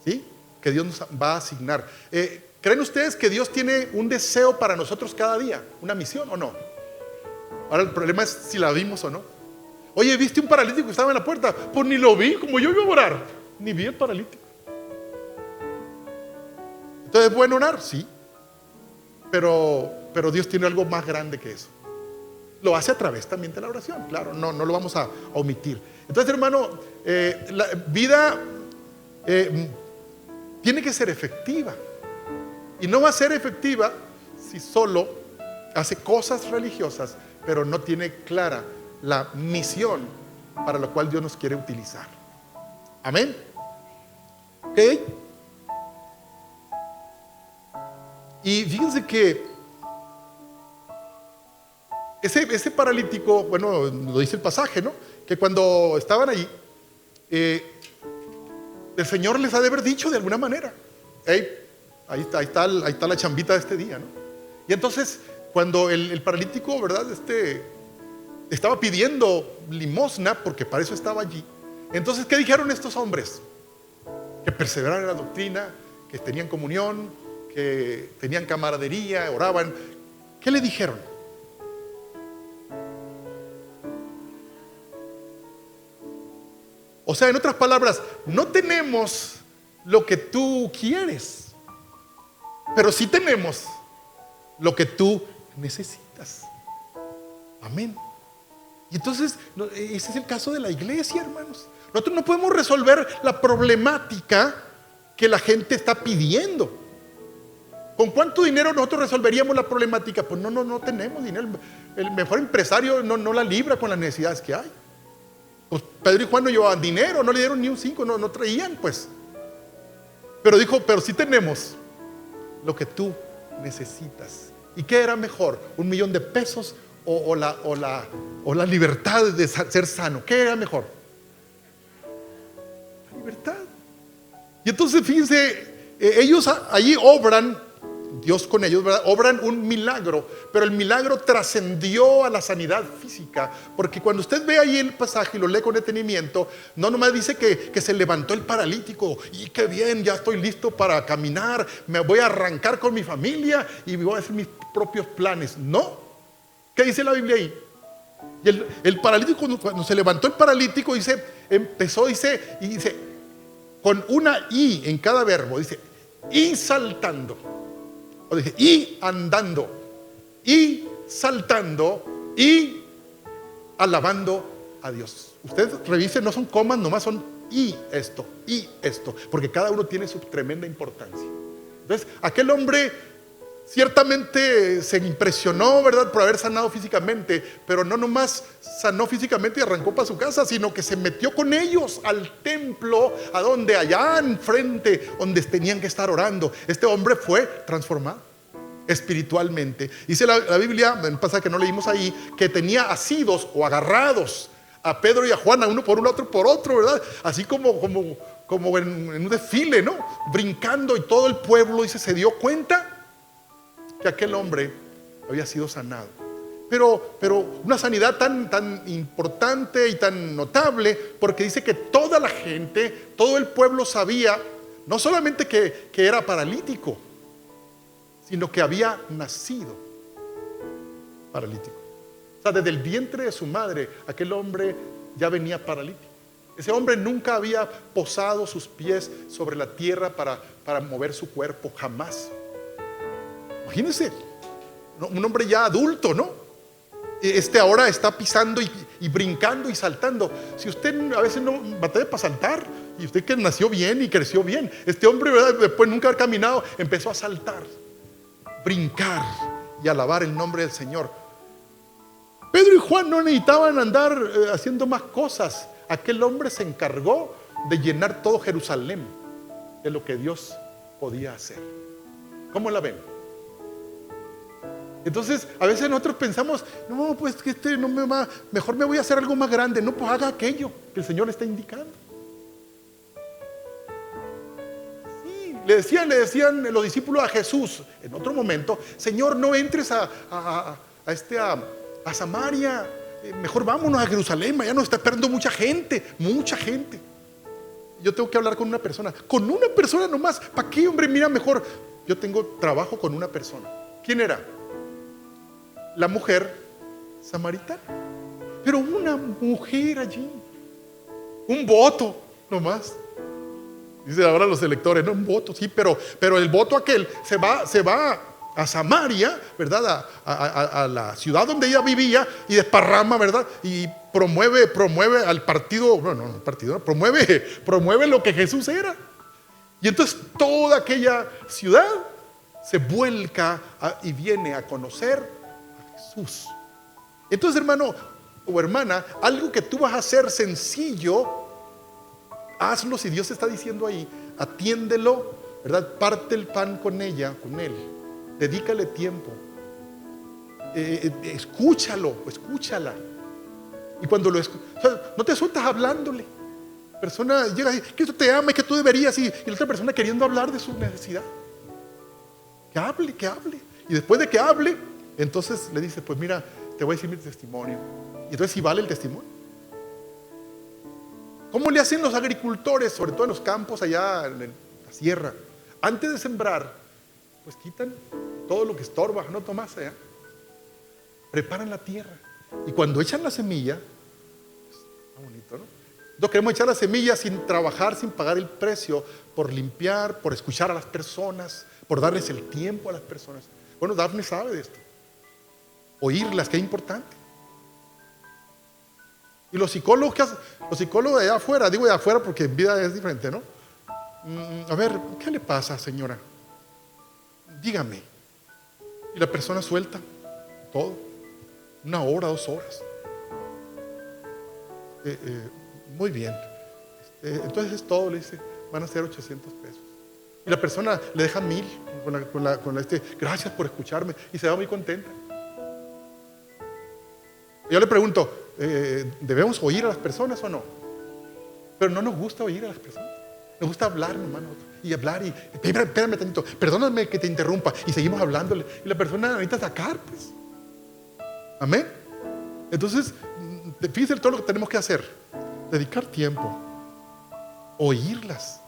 ¿sí? Que Dios nos va a asignar. ¿Creen ustedes que Dios tiene un deseo para nosotros cada día? ¿Una misión o no? Ahora el problema es si la vimos o no. Oye, ¿viste un paralítico que estaba en la puerta? Pues ni lo vi, como yo iba a orar, ni vi el paralítico. Entonces, ¿es bueno orar? Sí. Pero Dios tiene algo más grande que eso. Lo hace a través también de la oración, claro, no lo vamos a omitir. Entonces, hermano, la vida tiene que ser efectiva. Y no va a ser efectiva si solo hace cosas religiosas, pero no tiene clara la misión para la cual Dios nos quiere utilizar. Amén. ¿Ok? Y fíjense que ese paralítico, bueno, lo dice el pasaje, ¿no? Que cuando estaban ahí, el Señor les ha de haber dicho de alguna manera: hey, ahí está la chambita de este día, ¿no? Y entonces, cuando el paralítico, ¿verdad? Estaba pidiendo limosna, porque para eso estaba allí. Entonces, ¿qué dijeron estos hombres? Que perseveraran en la doctrina, que tenían comunión, que tenían camaradería, oraban. ¿Qué le dijeron? O sea, en otras palabras, no tenemos lo que tú quieres, pero sí tenemos lo que tú necesitas. Amén. Y entonces, ese es el caso de la iglesia, hermanos. Nosotros no podemos resolver la problemática que la gente está pidiendo. ¿Con cuánto dinero nosotros resolveríamos la problemática? Pues no tenemos dinero. El mejor empresario no la libra con las necesidades que hay. Pues Pedro y Juan no llevaban dinero, no le dieron ni un 5, no traían, pues. Pero dijo: pero sí tenemos lo que tú necesitas. ¿Y qué era mejor? ¿1 millón de pesos o la libertad de ser sano? ¿Qué era mejor? La libertad. Y entonces fíjense, ellos allí obran, Dios con ellos, ¿verdad? Obran un milagro, pero el milagro trascendió a la sanidad física, porque cuando usted ve ahí el pasaje y lo lee con detenimiento, no nomás dice que se levantó el paralítico y qué bien, ya estoy listo para caminar, me voy a arrancar con mi familia y voy a hacer mis propios planes. No. ¿Qué dice la Biblia ahí? Y el paralítico, cuando se levantó el paralítico, dice, con una I en cada verbo, dice, y saltando. O dice, y andando, y saltando, y alabando a Dios. Usted revise, no son comas, nomás son y esto, porque cada uno tiene su tremenda importancia. Entonces, aquel hombre ciertamente se impresionó, ¿verdad?, por haber sanado físicamente, pero no nomás sanó físicamente y arrancó para su casa, sino que se metió con ellos al templo, a donde allá enfrente, donde tenían que estar orando. Este hombre fue transformado espiritualmente. Dice la Biblia, en un pasaje que no leímos ahí, que tenía asidos o agarrados a Pedro y a Juan, a uno por uno, a otro por otro, ¿verdad? Así como en un desfile, ¿no? Brincando, y todo el pueblo, dice, se dio cuenta que aquel hombre había sido sanado. Pero una sanidad tan importante y tan notable, porque dice que toda la gente, todo el pueblo sabía, no solamente que era paralítico, sino que había nacido paralítico. O sea, desde el vientre de su madre, aquel hombre ya venía paralítico. Ese hombre nunca había posado sus pies sobre la tierra para mover su cuerpo, jamás. Imagínense, un hombre ya adulto, ¿no? Ahora está pisando y brincando y saltando. Si usted a veces no batalla para saltar, y usted que nació bien y creció bien, este hombre, ¿verdad?, después de nunca haber caminado, empezó a saltar, brincar y alabar el nombre del Señor. Pedro y Juan no necesitaban andar haciendo más cosas. Aquel hombre se encargó de llenar todo Jerusalén de lo que Dios podía hacer. ¿Cómo la ven? Entonces, a veces nosotros pensamos, no, pues que no me va, mejor me voy a hacer algo más grande. No, pues haga aquello que el Señor le está indicando. Sí, le decían los discípulos a Jesús en otro momento: Señor, no entres a Samaria, mejor vámonos a Jerusalén, ya nos está esperando mucha gente. Yo tengo que hablar con una persona nomás. ¿Para qué, hombre? Mira, mejor yo tengo trabajo con una persona. ¿Quién era? La mujer samaritana. Pero una mujer allí, un voto nomás. Dice ahora los electores, no, un voto, sí, pero el voto aquel se va a Samaria, ¿verdad? A la ciudad donde ella vivía, y desparrama, ¿verdad? Y promueve al partido, promueve lo que Jesús era. Y entonces toda aquella ciudad se vuelca y viene a conocer a Jesús. Entonces, hermano o hermana, algo que tú vas a hacer sencillo, hazlo. Si Dios te está diciendo ahí, atiéndelo, ¿verdad? Parte el pan con ella, con él. Dedícale tiempo. Escúchala. Y cuando no te sueltas hablándole. La persona llega y dice, Cristo te ama y que tú deberías, y la otra persona queriendo hablar de su necesidad. Que hable. Y después de que hable, entonces le dice, pues mira, te voy a decir mi testimonio. Y entonces si vale el testimonio. ¿Cómo le hacen los agricultores, sobre todo en los campos allá en la sierra? Antes de sembrar, pues quitan todo lo que estorba, ¿no, Tomás? Preparan la tierra. Y cuando echan la semilla, está bonito, ¿no? No queremos echar la semilla sin trabajar, sin pagar el precio, por limpiar, por escuchar a las personas, por darles el tiempo a las personas. Bueno, Dafne sabe de esto. Oírlas, que es importante. Y los psicólogos de allá afuera, digo de afuera porque en vida es diferente, ¿no? A ver, ¿qué le pasa, señora? Dígame. Y la persona suelta todo. 1 hora, 2 horas. Muy bien. Entonces es todo, le dice, van a ser 800 pesos. Y la persona le deja 1000 gracias por escucharme, y se va muy contenta. Yo le pregunto, ¿debemos oír a las personas o no? Pero no nos gusta oír a las personas. Nos gusta hablar, hermano, y hablar, y espérame tantito, perdóname que te interrumpa, y seguimos hablándole, y la persona necesita sacar, pues. Amén. Entonces, fíjense todo lo que tenemos que hacer: dedicar tiempo, oírlas.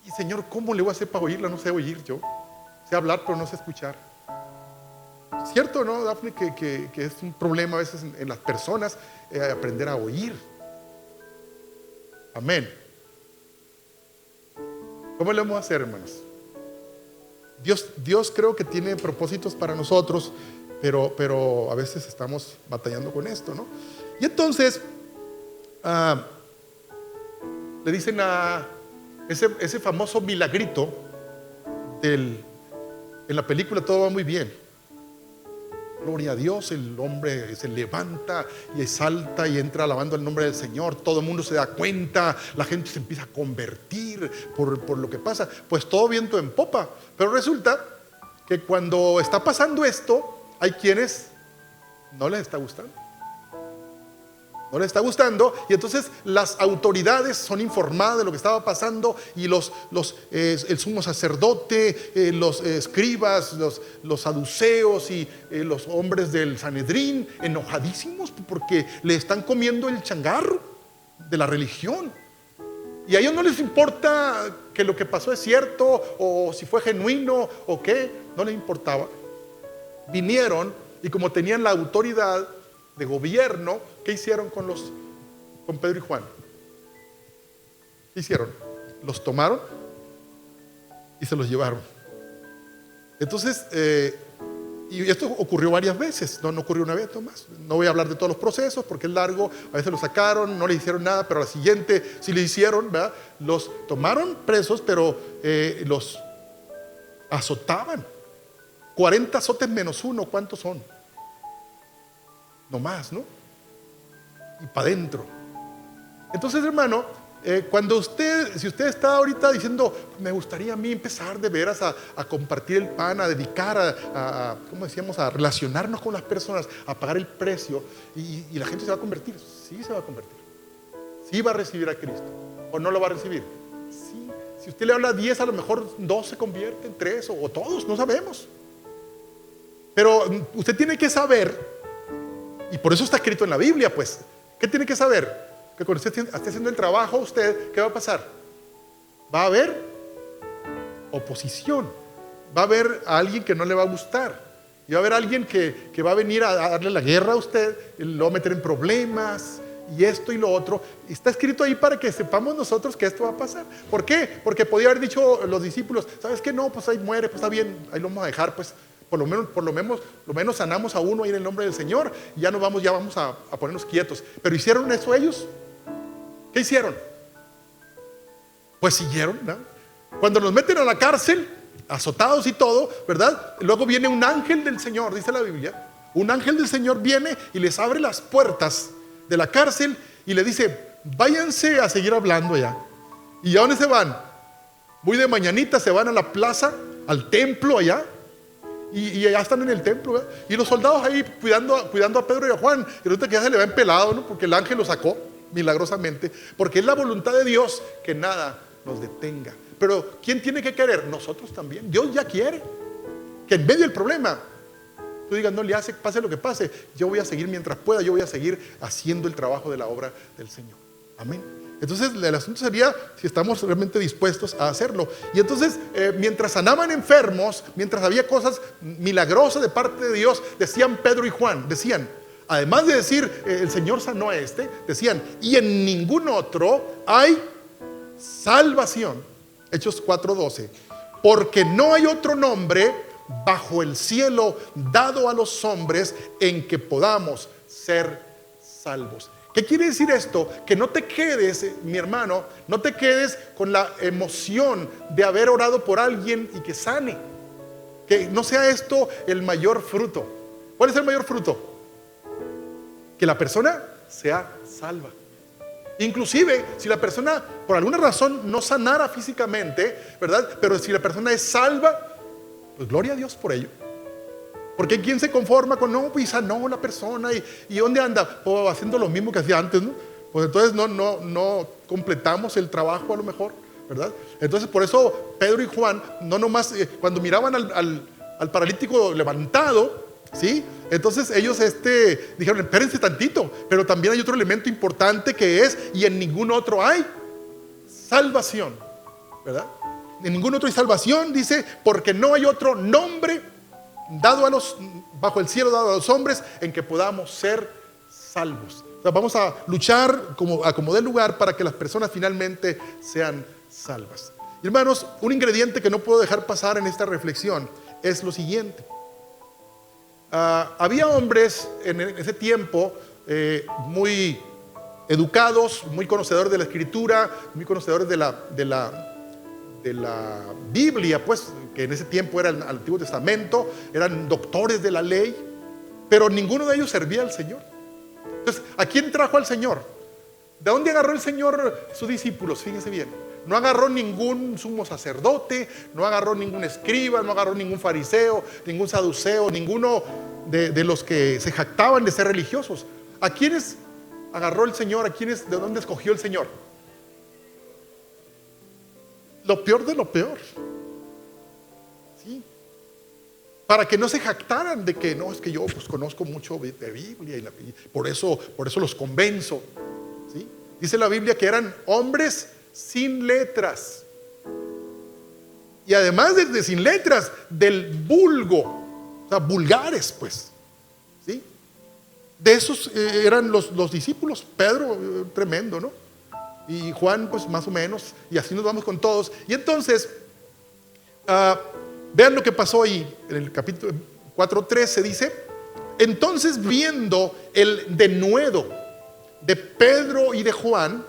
Y Señor, ¿cómo le voy a hacer para oírla? No sé oír yo. Sé hablar, pero no sé escuchar. ¿Cierto, no, Dafne? Que es un problema a veces en las personas, aprender a oír. Amén. ¿Cómo le vamos a hacer, hermanos? Dios creo que tiene propósitos para nosotros, pero a veces estamos batallando con esto, ¿no? Y entonces le dicen a ese famoso milagrito en la película todo va muy bien. Gloria a Dios, el hombre se levanta y salta y entra alabando el nombre del Señor. Todo el mundo se da cuenta, la gente se empieza a convertir por lo que pasa. Pues todo viento en popa. Pero resulta que cuando está pasando esto, hay quienes no les está gustando. No les está gustando, y entonces las autoridades son informadas de lo que estaba pasando, y el sumo sacerdote, los escribas, los saduceos y los hombres del Sanedrín, enojadísimos porque le están comiendo el changarro de la religión. Y a ellos no les importa que lo que pasó es cierto, o si fue genuino o qué, no les importaba. Vinieron, y como tenían la autoridad de gobierno, ¿qué hicieron con Pedro y Juan? ¿Qué hicieron? Los tomaron y se los llevaron. Entonces, y esto ocurrió varias veces, no ocurrió una vez, Tomás. No voy a hablar de todos los procesos porque es largo. A veces los sacaron, no les hicieron nada, pero a la siguiente sí le hicieron, ¿verdad? Los tomaron presos, pero los azotaban. 40 azotes menos 1, ¿cuántos son? No más, ¿no? Y para adentro. Entonces, hermano, si usted está ahorita diciendo, me gustaría a mí empezar de veras a compartir el pan, a dedicar, ¿cómo decíamos? A relacionarnos con las personas, a pagar el precio, y la gente se va a convertir. Sí, se va a convertir. Sí va a recibir a Cristo. ¿O no lo va a recibir? Sí. Si usted le habla a 10, a lo mejor 2 se convierten, 3 o todos, no sabemos. Pero usted tiene que saber. Y por eso está escrito en la Biblia, pues. ¿Qué tiene que saber? Que cuando usted esté haciendo el trabajo, ¿qué va a pasar? Va a haber oposición. Va a haber a alguien que no le va a gustar. Y va a haber alguien que va a venir a darle la guerra a usted, lo va a meter en problemas, y esto y lo otro. Y está escrito ahí para que sepamos nosotros que esto va a pasar. ¿Por qué? Porque podía haber dicho los discípulos, ¿sabes qué? No, pues ahí muere, pues está bien, ahí lo vamos a dejar, pues. Por lo menos sanamos a uno ahí en el nombre del Señor, y ya vamos a ponernos quietos. Pero ¿hicieron eso ellos? ¿Qué hicieron? Pues siguieron, ¿no? Cuando nos meten a la cárcel, azotados y todo, ¿verdad? Luego viene un ángel del Señor, dice la Biblia. Un ángel del Señor viene y les abre las puertas de la cárcel y le dice: váyanse a seguir hablando allá. ¿Y a dónde se van? Muy de mañanita se van a la plaza, al templo allá. Y allá están en el templo, ¿verdad? Y los soldados ahí cuidando a Pedro y a Juan. Y resulta que ya se le ven pelado, ¿no? Porque el ángel los sacó milagrosamente. Porque es la voluntad de Dios que nada nos detenga. Pero ¿quién tiene que querer? Nosotros también. Dios ya quiere que en medio del problema tú digas: no le hace, pase lo que pase, yo voy a seguir mientras pueda, yo voy a seguir haciendo el trabajo de la obra del Señor. Amén. Entonces el asunto sería si estamos realmente dispuestos a hacerlo. Y entonces mientras sanaban enfermos, mientras había cosas milagrosas de parte de Dios, decían Pedro y Juan, decían, además de decir el Señor sanó a este, decían: y en ningún otro hay salvación. Hechos 4:12. Porque no hay otro nombre bajo el cielo dado a los hombres en que podamos ser salvos. ¿Qué quiere decir esto? Que no te quedes, mi hermano, no te quedes con la emoción de haber orado por alguien y que sane. Que no sea esto el mayor fruto. ¿Cuál es el mayor fruto? Que la persona sea salva. Inclusive, si la persona por alguna razón no sanara físicamente, ¿verdad? Pero si la persona es salva, pues gloria a Dios por ello. Porque ¿quién se conforma con no, pues sanó la persona y dónde anda? Pues haciendo lo mismo que hacía antes, ¿no? Pues entonces no completamos el trabajo a lo mejor, ¿verdad? Entonces por eso Pedro y Juan, no nomás, cuando miraban al paralítico levantado, ¿sí? Entonces ellos dijeron: espérense tantito, pero también hay otro elemento importante que es: y en ningún otro hay salvación, ¿verdad? En ningún otro hay salvación, dice, porque no hay otro nombre bajo el cielo dado a los hombres en que podamos ser salvos. O sea, vamos a luchar a como dé lugar para que las personas finalmente sean salvas. Y hermanos, un ingrediente que no puedo dejar pasar en esta reflexión es lo siguiente. Había hombres en ese tiempo muy educados, muy conocedores de la Escritura, muy conocedores de la Biblia, pues, que en ese tiempo era el Antiguo Testamento, eran doctores de la ley, pero ninguno de ellos servía al Señor. Entonces, ¿a quién trajo al Señor? ¿De dónde agarró el Señor sus discípulos? Fíjense bien. No agarró ningún sumo sacerdote, no agarró ningún escriba, no agarró ningún fariseo, ningún saduceo, ninguno de los que se jactaban de ser religiosos. ¿A quiénes agarró el Señor? ¿De dónde escogió el Señor? Lo peor de lo peor, ¿sí? Para que no se jactaran de que no, es que yo pues conozco mucho de Biblia y por eso los convenzo, ¿sí? Dice la Biblia que eran hombres sin letras, y además de sin letras, del vulgo, o sea, vulgares, pues, ¿sí? De esos eran los discípulos. Pedro, tremendo, ¿no? Y Juan, pues más o menos, y así nos vamos con todos. Y entonces, vean lo que pasó ahí, en el capítulo 4:13 dice: entonces, viendo el denuedo de Pedro y de Juan,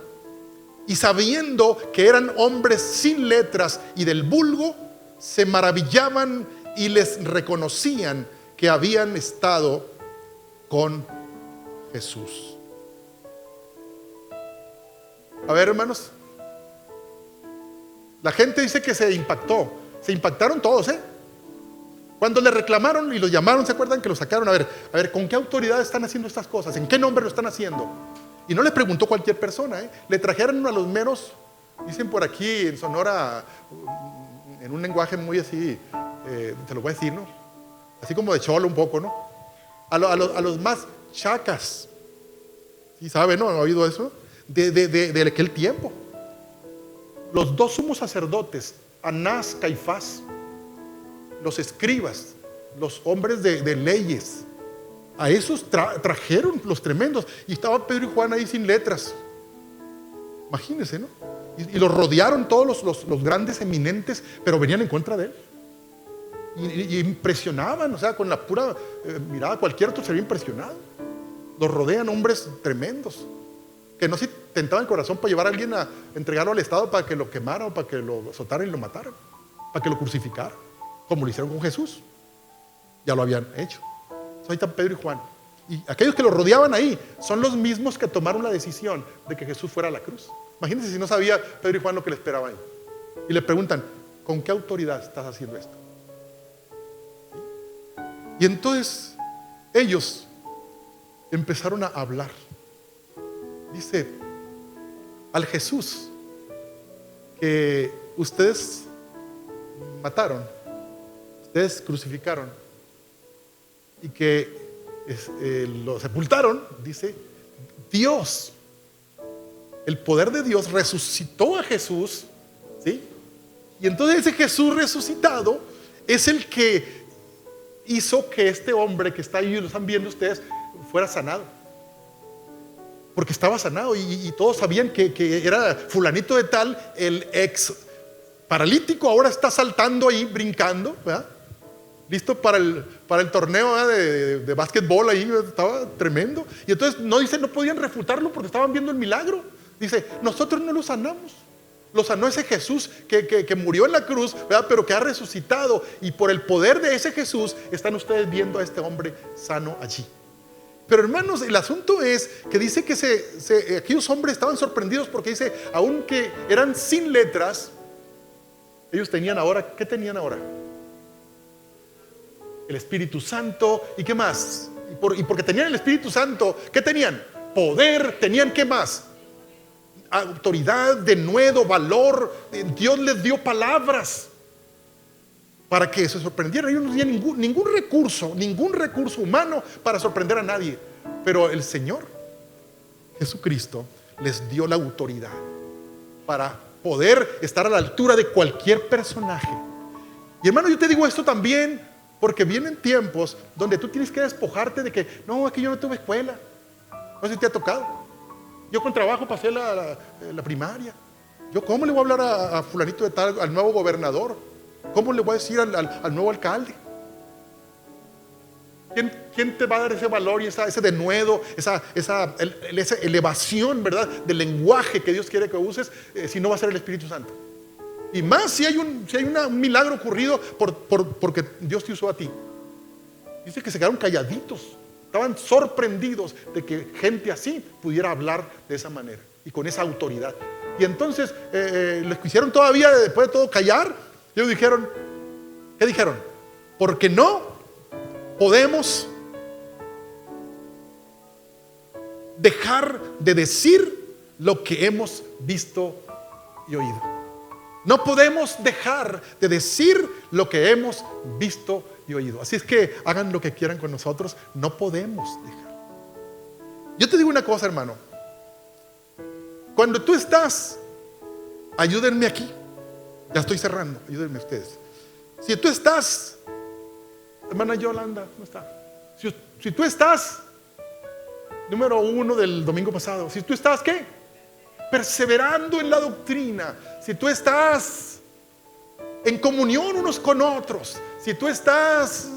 y sabiendo que eran hombres sin letras y del vulgo, se maravillaban y les reconocían que habían estado con Jesús. A ver, hermanos, la gente dice que se impactaron todos, cuando le reclamaron y lo llamaron. ¿Se acuerdan que lo sacaron? A ver, ¿con qué autoridad están haciendo estas cosas? ¿En qué nombre lo están haciendo? Y no le preguntó cualquier persona, le trajeron a los meros, dicen por aquí en Sonora, en un lenguaje muy así, te lo voy a decir, ¿no? Así como de cholo un poco, ¿no? A los más chacas. ¿Sí sabe, no? ¿Ha oído eso? De aquel tiempo. Los dos sumos sacerdotes, Anás, Caifás, los escribas, los hombres de leyes, a esos trajeron los tremendos. Y estaba Pedro y Juan ahí sin letras. Imagínense, ¿no? Y los rodearon todos los grandes eminentes, pero venían en contra de él. Y impresionaban, o sea, con la pura mirada, cualquier otro sería impresionado. Los rodean hombres tremendos. Que no se tentaba el corazón para llevar a alguien a entregarlo al Estado para que lo quemaran, o para que lo azotaran y lo mataran, para que lo crucificaran, como lo hicieron con Jesús. Ya lo habían hecho. Ahí están Pedro y Juan. Y aquellos que lo rodeaban ahí son los mismos que tomaron la decisión de que Jesús fuera a la cruz. Imagínense si no sabía Pedro y Juan lo que le esperaba ahí. Y le preguntan, ¿con qué autoridad estás haciendo esto? Y entonces ellos empezaron a hablar. Dice, al Jesús que ustedes mataron, ustedes crucificaron y que lo sepultaron, dice, Dios, el poder de Dios resucitó a Jesús, ¿sí? Y entonces ese Jesús resucitado es el que hizo que este hombre que está ahí, lo están viendo ustedes, fuera sanado. Porque estaba sanado y todos sabían que era fulanito de tal, el ex paralítico, ahora está saltando ahí, brincando, ¿verdad? Listo para el torneo, ¿verdad? de básquetbol ahí, estaba tremendo. Y entonces no podían refutarlo porque estaban viendo el milagro. Dice, nosotros no lo sanamos. Lo sanó ese Jesús que murió en la cruz, ¿verdad? Pero que ha resucitado. Y por el poder de ese Jesús están ustedes viendo a este hombre sano allí. Pero hermanos, el asunto es que dice que aquellos hombres estaban sorprendidos porque dice, aunque eran sin letras, ellos tenían ahora, ¿qué tenían ahora? El Espíritu Santo. ¿Y qué más? Y porque tenían el Espíritu Santo, ¿qué tenían? Poder. ¿Tenían qué más? Autoridad, denuedo, valor. Dios les dio palabras para que se sorprendieran. Ellos no tenían ningún recurso humano para sorprender a nadie. Pero el Señor Jesucristo les dio la autoridad para poder estar a la altura de cualquier personaje. Y hermano, yo te digo esto también porque vienen tiempos donde tú tienes que despojarte de que no, es que yo no tuve escuela. No sé si te ha tocado. Yo con trabajo pasé la primaria. Yo ¿cómo le voy a hablar a fulanito de tal, al nuevo gobernador? ¿Cómo le voy a decir al nuevo alcalde? ¿Quién te va a dar ese valor y ese denuedo, esa elevación, ¿verdad?, del lenguaje que Dios quiere que uses, si no va a ser el Espíritu Santo? Y más si hay un milagro ocurrido porque Dios te usó a ti. Dice que se quedaron calladitos. Estaban sorprendidos de que gente así pudiera hablar de esa manera y con esa autoridad. Y entonces les quisieron todavía, después de todo, callar. Ellos dijeron, ¿qué dijeron? Porque no podemos dejar de decir lo que hemos visto y oído. No podemos dejar de decir lo que hemos visto y oído. Así es que hagan lo que quieran con nosotros. No podemos dejar. Yo te digo una cosa, hermano. Cuando tú estás, ayúdenme aquí. Ya estoy cerrando, ayúdenme ustedes. Si tú estás, hermana Yolanda, ¿cómo está? Si tú estás, número 1 del domingo pasado, si tú estás, ¿qué? Perseverando en la doctrina, si tú estás en comunión unos con otros, si tú estás,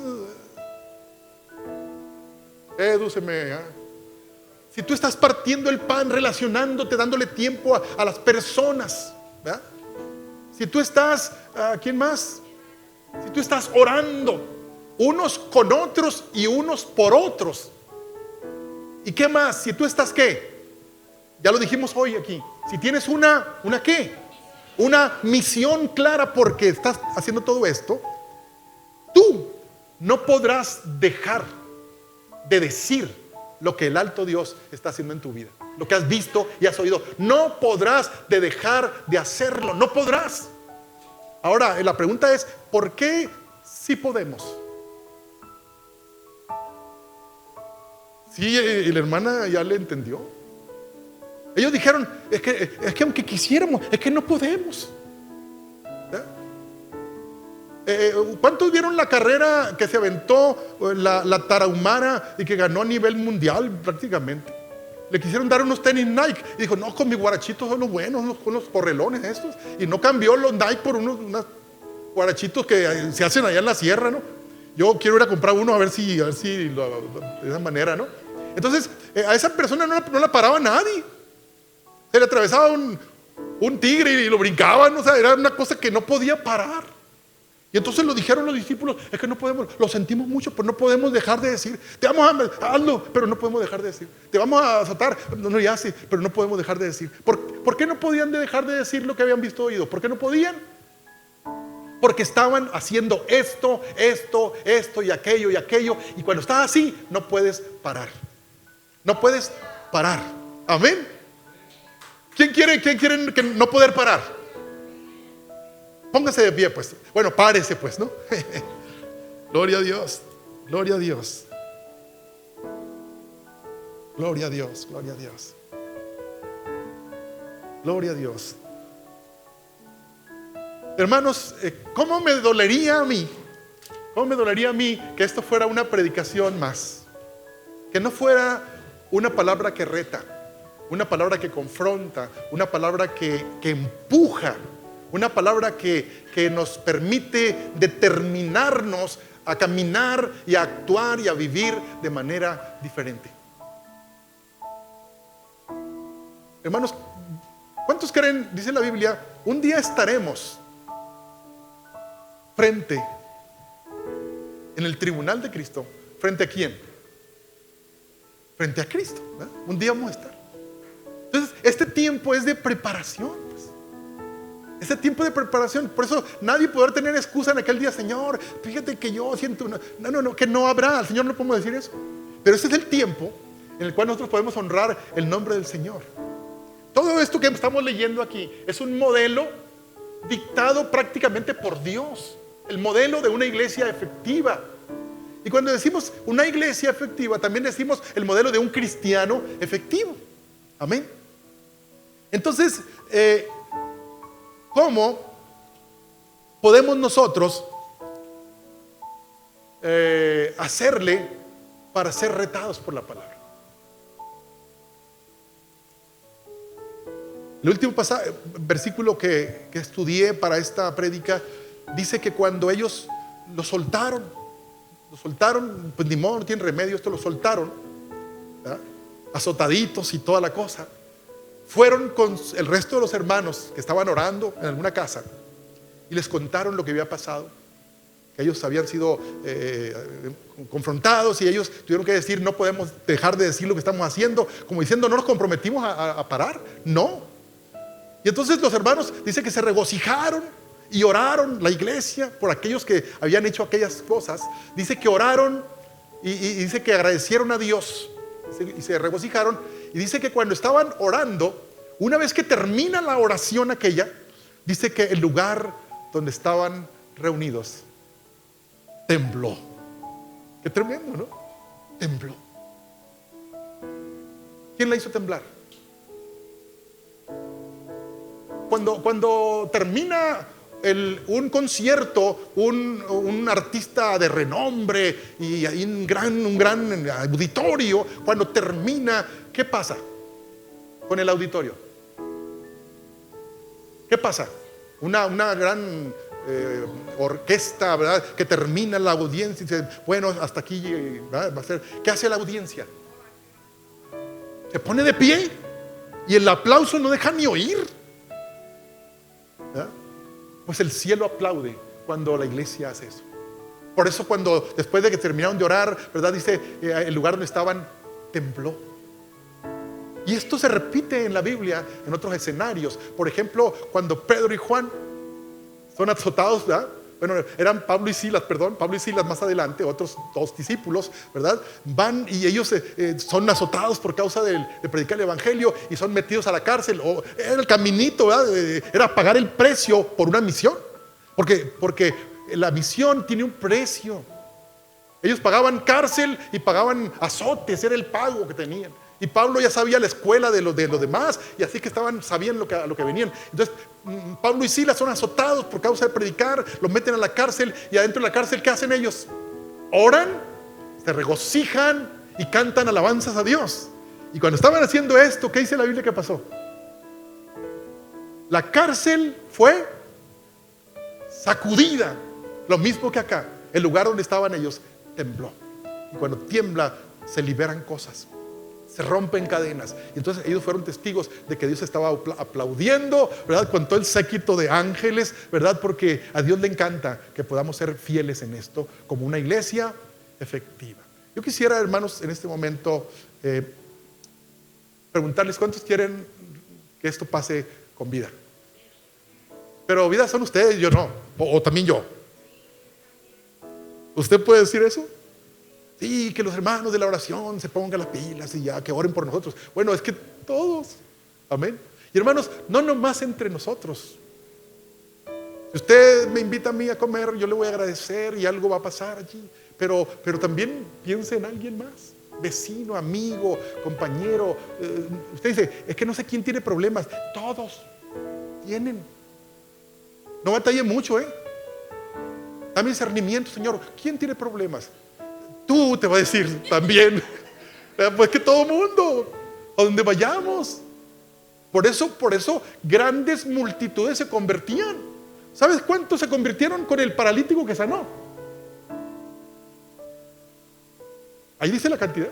si tú estás partiendo el pan, relacionándote, dándole tiempo a las personas, ¿verdad? Si tú estás, ¿quién más? Si tú estás orando unos con otros y unos por otros. ¿Y qué más? Si tú estás, ¿qué? Ya lo dijimos hoy aquí. Si tienes una ¿qué? Una misión clara porque estás haciendo todo esto, tú no podrás dejar de decir lo que el alto Dios está haciendo en tu vida. Lo que has visto y has oído. No podrás de dejar de hacerlo. No podrás. Ahora, la pregunta es, ¿por qué sí podemos? Sí, la hermana ya le entendió. Ellos dijeron, es que aunque quisiéramos, es que no podemos. ¿Cuántos vieron la carrera que se aventó la tarahumara y que ganó a nivel mundial prácticamente? Le quisieron dar unos tenis Nike y dijo, no, con mis guarachitos son los buenos, con los correlones estos. Y no cambió los Nike por unos guarachitos que se hacen allá en la sierra, ¿no? Yo quiero ir a comprar uno a ver si de esa manera, ¿no? Entonces, a esa persona no la paraba nadie. Se le atravesaba un tigre y lo brincaban, o sea, era una cosa que no podía parar. Y entonces lo dijeron los discípulos, es que no podemos, lo sentimos mucho, pero no podemos dejar de decir, te vamos a, hazlo, pero no podemos dejar de decir, te vamos a azotar, no, ya sí, pero no podemos dejar de decir. ¿Por qué no podían dejar de decir lo que habían visto oído? ¿Por qué no podían? Porque estaban haciendo esto y aquello, y cuando estás así, no puedes parar. No puedes parar. Amén. ¿Quién quiere que no poder parar? Póngase de pie, pues. Bueno, párese, pues, ¿no? Gloria a Dios. Gloria a Dios. Gloria a Dios. Gloria a Dios. Gloria a Dios. Hermanos, ¿cómo me dolería a mí? ¿Cómo me dolería a mí que esto fuera una predicación más? Que no fuera una palabra que reta, una palabra que confronta, una palabra que empuja, una palabra que nos permite determinarnos a caminar y a actuar y a vivir de manera diferente. Hermanos, ¿cuántos creen, dice la Biblia, un día estaremos frente en el tribunal de Cristo? ¿Frente a quién? Frente a Cristo, ¿verdad? Un día vamos a estar. Entonces, este tiempo es de preparación. Ese tiempo de preparación, por eso nadie podrá tener excusa en aquel día, Señor, fíjate que yo siento no, que no habrá, al Señor no podemos decir eso. Pero ese es el tiempo en el cual nosotros podemos honrar el nombre del Señor. Todo esto que estamos leyendo aquí es un modelo dictado prácticamente por Dios, el modelo de una iglesia efectiva. Y cuando decimos una iglesia efectiva, también decimos el modelo de un cristiano efectivo. Amén. Entonces, ¿cómo podemos nosotros hacerle para ser retados por la palabra? El último versículo que estudié para esta prédica dice que cuando ellos lo soltaron, pues ni modo, no tienen remedio, esto lo soltaron, ¿verdad? Azotaditos y toda la cosa. Fueron con el resto de los hermanos que estaban orando en alguna casa y les contaron lo que había pasado, que ellos habían sido confrontados y ellos tuvieron que decir, no podemos dejar de decir lo que estamos haciendo, como diciendo, no nos comprometimos a parar, no. Y entonces los hermanos dice que se regocijaron y oraron, la iglesia, por aquellos que habían hecho aquellas cosas. Dice que oraron y dice que agradecieron a Dios y se regocijaron. Y dice que cuando estaban orando, una vez que termina la oración aquella, dice que el lugar donde estaban reunidos tembló. Qué tremendo, ¿no? Tembló. ¿Quién la hizo temblar? Cuando termina un concierto, un artista de renombre y hay un gran auditorio, cuando termina, ¿qué pasa con el auditorio? ¿Qué pasa? Una gran orquesta, ¿verdad? Que termina la audiencia y dice, bueno, hasta aquí, ¿verdad? Va a ser. ¿Qué hace la audiencia? Se pone de pie y el aplauso no deja ni oír. ¿verdad? Pues el cielo aplaude cuando la iglesia hace eso. Por eso cuando después de que terminaron de orar, ¿verdad? Dice, el lugar donde estaban tembló. Y esto se repite en la Biblia en otros escenarios. Por ejemplo, cuando Pedro y Juan son azotados, ¿verdad? Bueno, eran Pablo y Silas más adelante, otros dos discípulos, ¿verdad? Van y ellos son azotados por causa de predicar el evangelio y son metidos a la cárcel. Era el caminito, ¿verdad? Era pagar el precio por una misión. Porque la misión tiene un precio. Ellos pagaban cárcel y pagaban azotes, era el pago que tenían. Y Pablo ya sabía la escuela de los demás, y así que sabían a lo que venían. Entonces Pablo y Silas son azotados por causa de predicar, los meten a la cárcel, y adentro de la cárcel, ¿qué hacen ellos? Oran, se regocijan y cantan alabanzas a Dios. Y cuando estaban haciendo esto, ¿qué dice la Biblia que pasó? La cárcel fue sacudida, lo mismo que acá. El lugar donde estaban ellos tembló. Y cuando tiembla, se liberan cosas, Se rompen cadenas. Y entonces ellos fueron testigos de que Dios estaba aplaudiendo, ¿verdad? Con todo el séquito de ángeles, ¿verdad? Porque a Dios le encanta que podamos ser fieles en esto como una iglesia efectiva. Yo quisiera, hermanos, en este momento preguntarles cuántos quieren que esto pase con vida. Pero vida son ustedes, yo no, o también yo. ¿Usted puede decir eso? Sí, que los hermanos de la oración se pongan las pilas y ya, que oren por nosotros. Bueno, es que todos, amén. Y hermanos, no nomás entre nosotros. Si usted me invita a mí a comer, yo le voy a agradecer y algo va a pasar allí. Pero también piense en alguien más, vecino, amigo, compañero. Usted dice, es que no sé quién tiene problemas. Todos tienen. No batalle mucho, Dame discernimiento, Señor. ¿Quién tiene problemas? Tú, te va a decir también. Pues que todo mundo, a donde vayamos. Por eso grandes multitudes se convertían. ¿Sabes cuántos se convirtieron con el paralítico que sanó? Ahí dice la cantidad.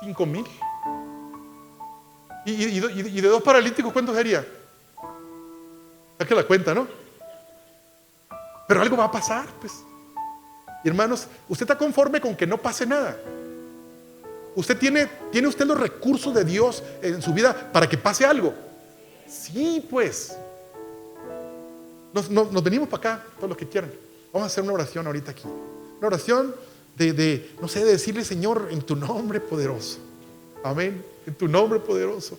5,000. Y de 2 paralíticos, ¿cuántos sería? Saque la cuenta, ¿no? Pero algo va a pasar, pues. Y hermanos, ¿usted está conforme con que no pase nada? ¿Usted tiene usted los recursos de Dios en su vida para que pase algo? Sí, pues. Nos venimos para acá, todos los que quieran. Vamos a hacer una oración ahorita aquí. Una oración de decirle, Señor, en tu nombre poderoso. Amén. En tu nombre poderoso.